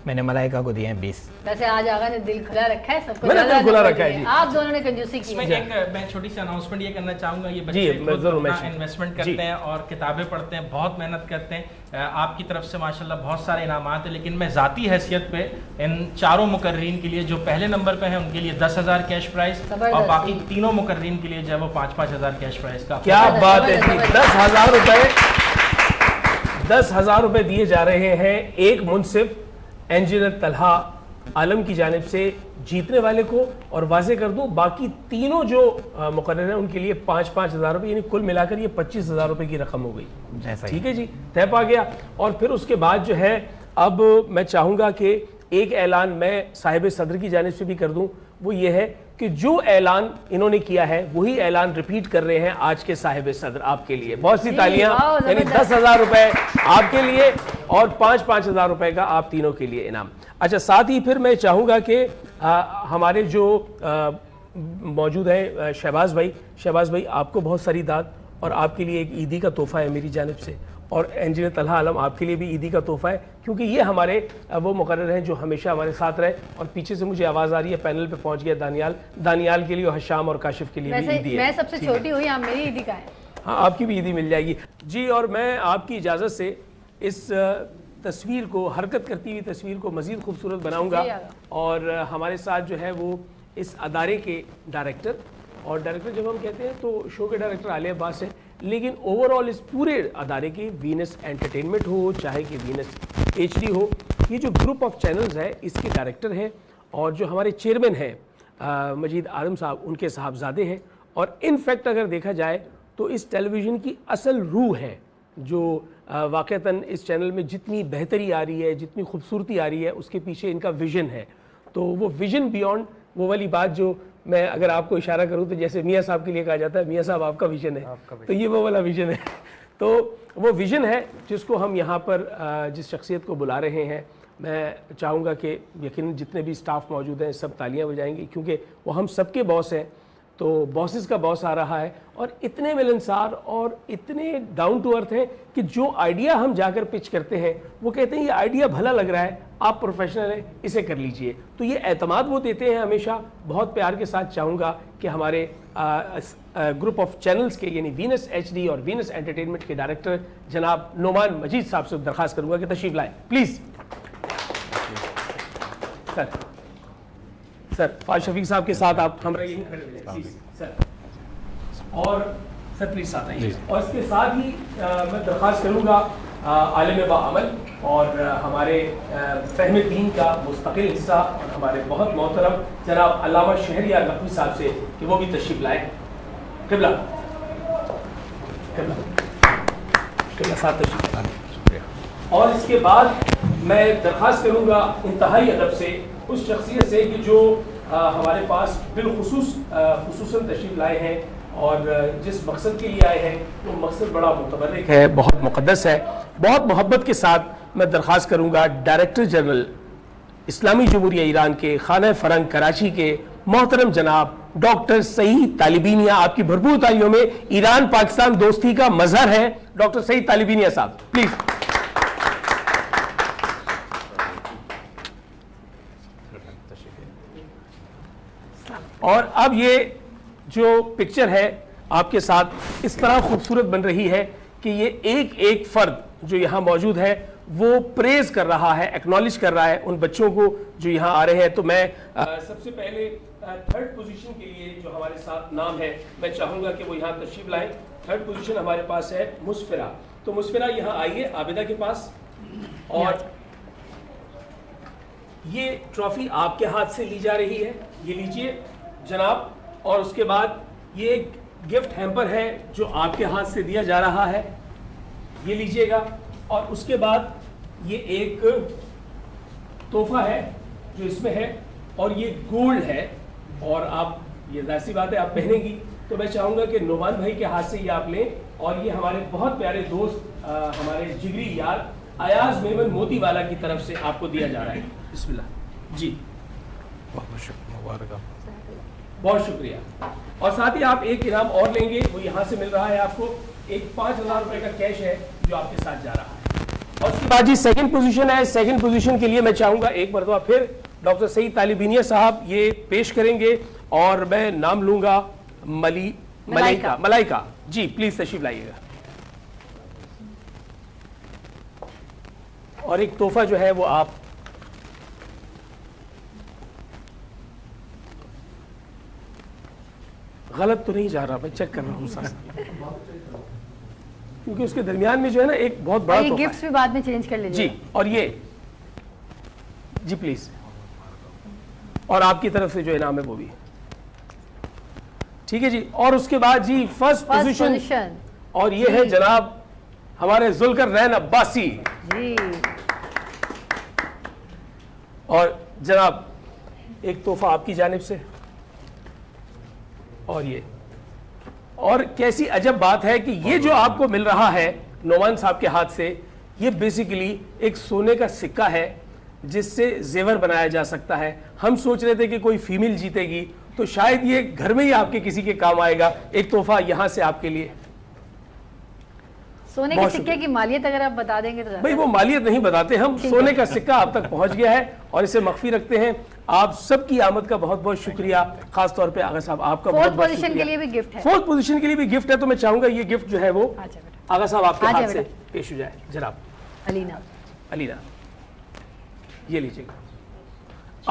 Speaker 14: میں نے ملائکہ کو دیے ہیں 20.
Speaker 4: ویسے آج آقا نے دل کھلا رکھا ہے, سب کو
Speaker 1: میں نے دل کھلا رکھا ہے جی.
Speaker 4: آپ دونوں نے کنجوسی کی.
Speaker 15: میں چھوٹی سی اناؤنسمنٹ یہ کرنا چاہوں گا, یہ بچے انویسٹمنٹ کرتے ہیں اور کتابیں پڑھتے ہیں, بہت محنت کرتے ہیں. آپ کی طرف سے ماشاءاللہ بہت سارے انعامات ہیں, لیکن میں ذاتی حیثیت پہ ان چاروں مقررین کے لیے جو پہلے نمبر پہ ہیں ان کے لیے 10,000 کیش پرائز, اور باقی تینوں مقررین کے لیے جو ہے وہ 5,000 کیش پرائز کا.
Speaker 1: کیا بات ہے جی. 10,000 روپے 10,000 روپے دیے جا رہے ہیں ایک منصف انجینئر طلحہ عالم کی جانب سے جیتنے والے کو. اور واضح کر دوں باقی تینوں جو مقرر ہیں ان کے لیے 5,000 روپے, یعنی کل ملا کر یہ 25,000 روپے کی رقم ہو گئی. ٹھیک ہے جی, طے پا گیا. اور پھر اس کے بعد جو ہے اب میں چاہوں گا کہ ایک اعلان میں صاحب صدر کی جانب سے بھی کر دوں. وہ یہ ہے کہ جو اعلان انہوں نے کیا ہے وہی اعلان ریپیٹ کر رہے ہیں آج کے صاحب صدر آپ کے لیے. بہت سی تالیاں. یعنی 10,000 روپے آپ کے لیے اور 5,000 روپے کا آپ تینوں کے لیے انعام. اچھا, ساتھ ہی پھر میں چاہوں گا کہ ہمارے جو موجود ہیں شہباز بھائی آپ کو بہت ساری داد, اور آپ کے لیے ایک عیدی کا تحفہ ہے میری جانب سے, اور انجینئر طلحہ عالم آپ کے لیے بھی عیدی کا تحفہ ہے, کیونکہ یہ ہمارے وہ مقرر ہیں جو ہمیشہ ہمارے ساتھ رہے. اور پیچھے سے مجھے آواز آ رہی ہے پینل پہ پہنچ گیا دانیال کے لیے, اور حشام اور کاشف کے لیے بھی عیدی ہے.
Speaker 4: میں سب سے چھوٹی ہوئی, آپ میری عیدی کا ہے.
Speaker 1: ہاں آپ کی بھی عیدی مل جائے گی جی. اور میں آپ کی اجازت سے اس تصویر کو, حرکت کرتی ہوئی تصویر کو مزید خوبصورت بناؤں گا. اور ہمارے ساتھ جو ہے وہ اس ادارے کے ڈائریکٹر, اور ڈائریکٹر جب ہم کہتے ہیں تو شو کے ڈائریکٹر عالیہ عباس ہیں, لیکن اوور آل اس پورے ادارے کی وینس انٹرٹینمنٹ ہو چاہے کہ وینس HD ہو, یہ جو گروپ آف چینلز ہے اس کے ڈائریکٹر ہیں. اور جو ہمارے چیئرمین ہیں مجید آدم صاحب, ان کے صاحبزادے ہیں. اور ان فیکٹ اگر دیکھا جائے تو اس ٹیلی ویژن کی اصل روح ہے, جو واقعتاً اس چینل میں جتنی بہتری آ رہی ہے, جتنی خوبصورتی آ رہی ہے, اس کے پیچھے ان کا ویژن ہے. تو وہ ویژن بیونڈ, وہ والی بات جو میں اگر آپ کو اشارہ کروں تو جیسے میاں صاحب کے لیے کہا جاتا ہے میاں صاحب آپ کا ویژن ہے, تو یہ وہ والا ویژن ہے. تو وہ ویژن ہے جس کو ہم یہاں پر جس شخصیت کو بلا رہے ہیں, میں چاہوں گا کہ یقیناً جتنے بھی سٹاف موجود ہیں سب تالیاں بجائیں گے, کیونکہ وہ ہم سب کے باس ہیں. تو باسز کا باس آ رہا ہے, اور اتنے ملنسار اور اتنے ڈاؤن ٹو ارتھ ہیں کہ جو آئیڈیا ہم جا کر پچ کرتے ہیں وہ کہتے ہیں یہ آئیڈیا بھلا لگ رہا ہے, آپ پروفیشنل ہیں, اسے کر لیجئے. تو یہ اعتماد وہ دیتے ہیں ہمیشہ. بہت پیار کے ساتھ چاہوں گا کہ ہمارے گروپ آف چینلز کے یعنی وینس HD اور وینس انٹرٹینمنٹ کے ڈائریکٹر جناب نعمان مجید صاحب سے درخواست کروں گا کہ تشریف لائیں پلیز. سر فاضل شفیق صاحب کے ساتھ آپ ہمارے یہیں کھڑے ہوئے سر, اور سر پلیز ساتھ آئیے. اور اس کے ساتھ ہی میں درخواست کروں گا عالم باعمل اور ہمارے فہم دین کا مستقل حصہ اور ہمارے بہت محترم جناب علامہ شہریار نقوی صاحب سے کہ وہ بھی تشریف لائیں. قبلہ ساتھ تشریف لائیں. اور اس کے بعد میں درخواست کروں گا انتہائی ادب سے اس شخصیت سے کہ جو ہمارے پاس خصوصاً تشریف لائے ہیں اور جس مقصد کے لیے آئے ہیں وہ مقصد بڑا متبرک ہے, بہت مقدس ہے. بہت محبت کے ساتھ میں درخواست کروں گا ڈائریکٹر جنرل اسلامی جمہوریہ ایران کے خانہ فرنگ کراچی کے محترم جناب ڈاکٹر سعید طالبینیا. آپ کی بھرپور تالیوں میں ایران پاکستان دوستی کا مظہر ہے ڈاکٹر سعید طالبینیا صاحب, پلیز. اور اب یہ جو پکچر ہے آپ کے ساتھ اس طرح خوبصورت بن رہی ہے کہ یہ ایک ایک فرد جو یہاں موجود ہے وہ پریز کر رہا ہے, ایکنالج کر رہا ہے ان بچوں کو جو یہاں آ رہے ہیں. تو میں سب سے پہلے تھرڈ پوزیشن کے لیے جو ہمارے ساتھ نام ہے میں چاہوں گا کہ وہ یہاں تشریف لائیں. تھرڈ پوزیشن ہمارے پاس ہے مسفرہ. تو مسفرہ یہاں آئیے عابدہ کے پاس, اور یہ ٹرافی آپ کے ہاتھ سے لی جا رہی ہے, یہ لیجئے جناب. اور اس کے بعد یہ ایک گفٹ ہیمپر ہے جو آپ کے ہاتھ سے دیا جا رہا ہے, یہ لیجئے گا. اور اس کے بعد یہ ایک تحفہ ہے جو اس میں ہے, اور یہ گولڈ ہے, اور آپ یہ ظاہر سی بات ہے آپ پہنیں گی. تو میں چاہوں گا کہ نعمان بھائی کے ہاتھ سے یہ آپ لیں, اور یہ ہمارے بہت پیارے دوست ہمارے جگری یار ایاز میمن موتی والا کی طرف سے آپ کو دیا جا رہا ہے. بسم اللہ جی.
Speaker 7: بہت شکریہ, مبارک.
Speaker 1: بہت شکریہ. اور ساتھ ہی آپ ایک انعام اور لیں گے, وہ یہاں سے مل رہا ہے آپ کو, ایک 5,000 روپے کا کیش ہے جو آپ کے ساتھ جا رہا ہے. اور اس کے بعد جی سیکنڈ پوزیشن ہے. سیکنڈ پوزیشن کے لیے میں چاہوں گا ایک مرتبہ پھر ڈاکٹر سعید طالبینیا صاحب یہ پیش کریں گے, اور میں نام لوں گا ملائکہ جی. پلیز تشریف لائیے گا. اور ایک تحفہ جو ہے وہ آپ غلط تو نہیں جا رہا, میں چیک کر رہا ہوں سر, کیونکہ اس کے درمیان میں جو ہے نا ایک بہت بڑا تحفہ ہے.
Speaker 4: گفٹس بھی بعد میں چینج کر لیجیے
Speaker 1: جی. اور یہ جی پلیز, اور آپ کی طرف سے جو انعام ہے وہ بھی ٹھیک ہے جی. اور اس کے بعد جی فرسٹ پوزیشن, اور یہ ہے جناب ہمارے ذوالقرنین عباسی
Speaker 4: جی.
Speaker 1: اور جناب ایک تحفہ آپ کی جانب سے, اور یہ, اور کیسی عجب بات ہے کہ یہ جو آپ کو مل رہا ہے نعمان صاحب کے ہاتھ سے, یہ بیسیکلی ایک سونے کا سکہ ہے جس سے زیور بنایا جا سکتا ہے. ہم سوچ رہے تھے کہ کوئی فیمیل جیتے گی تو شاید یہ گھر میں ہی آپ کے کسی کے کام آئے گا. ایک تحفہ یہاں سے آپ کے لیے.
Speaker 4: سونے کے سکے کی مالیت اگر آپ بتا دیں گے تو
Speaker 1: بھائی وہ مالیت نہیں بتاتے ہم, سونے کا سکہ آپ تک پہنچ گیا ہے اور اسے مخفی رکھتے ہیں. آپ سب کی آمد کا بہت بہت شکریہ, خاص طور پہ آغا صاحب آپ کا بہت بہت شکریہ.
Speaker 4: فورتھ پوزیشن کے لیے بھی گفٹ ہے.
Speaker 1: فورتھ پوزیشن کے لیے بھی گفٹ ہے, تو میں چاہوں گا یہ گفٹ جو ہے وہ آغا صاحب آپ کے ہاتھ سے پیش ہو جائے. جناب علینا یہ لیجیے گا.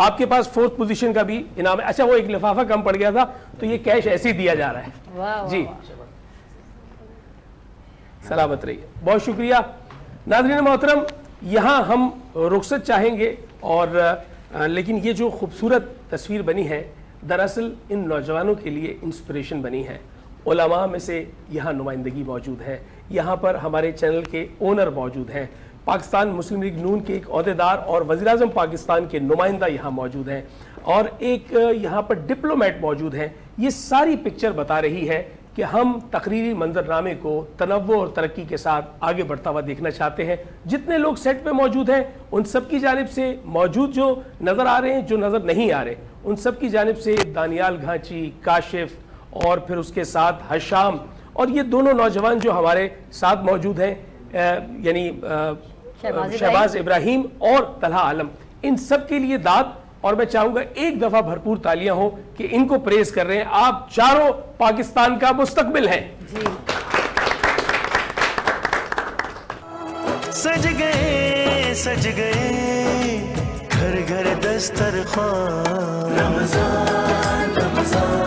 Speaker 1: آپ کے پاس فورتھ پوزیشن کا بھی انعام ہے. اچھا وہ ایک لفافہ کم پڑ گیا تھا تو یہ کیش ایسے ہی دیا جا رہا ہے جی. سلامت رہیے, بہت شکریہ. ناظرین محترم, یہاں ہم رخصت چاہیں گے, اور لیکن یہ جو خوبصورت تصویر بنی ہے دراصل ان نوجوانوں کے لیے انسپریشن بنی ہے. علماء میں سے یہاں نمائندگی موجود ہے, یہاں پر ہمارے چینل کے اونر موجود ہیں, پاکستان مسلم لیگ نون کے ایک عہدیدار اور وزیر اعظم پاکستان کے نمائندہ یہاں موجود ہیں, اور ایک یہاں پر ڈپلومیٹ موجود ہیں. یہ ساری پکچر بتا رہی ہے کہ ہم تقریری منظرنامے کو تنوع اور ترقی کے ساتھ آگے بڑھتا ہوا دیکھنا چاہتے ہیں. جتنے لوگ سیٹ پہ موجود ہیں ان سب کی جانب سے, موجود جو نظر آ رہے ہیں جو نظر نہیں آ رہے ان سب کی جانب سے, دانیال گھانچی, کاشف, اور پھر اس کے ساتھ حشام, اور یہ دونوں نوجوان جو ہمارے ساتھ موجود ہیں یعنی شہباز ابراہیم اور طلحہ عالم, ان سب کے لیے داد. اور میں چاہوں گا ایک دفعہ بھرپور تالیاں ہوں کہ ان کو پریز کر رہے ہیں. آپ چاروں پاکستان کا مستقبل ہیں.
Speaker 9: سج گئے گھر گھر دسترخوان, رمضان رمضان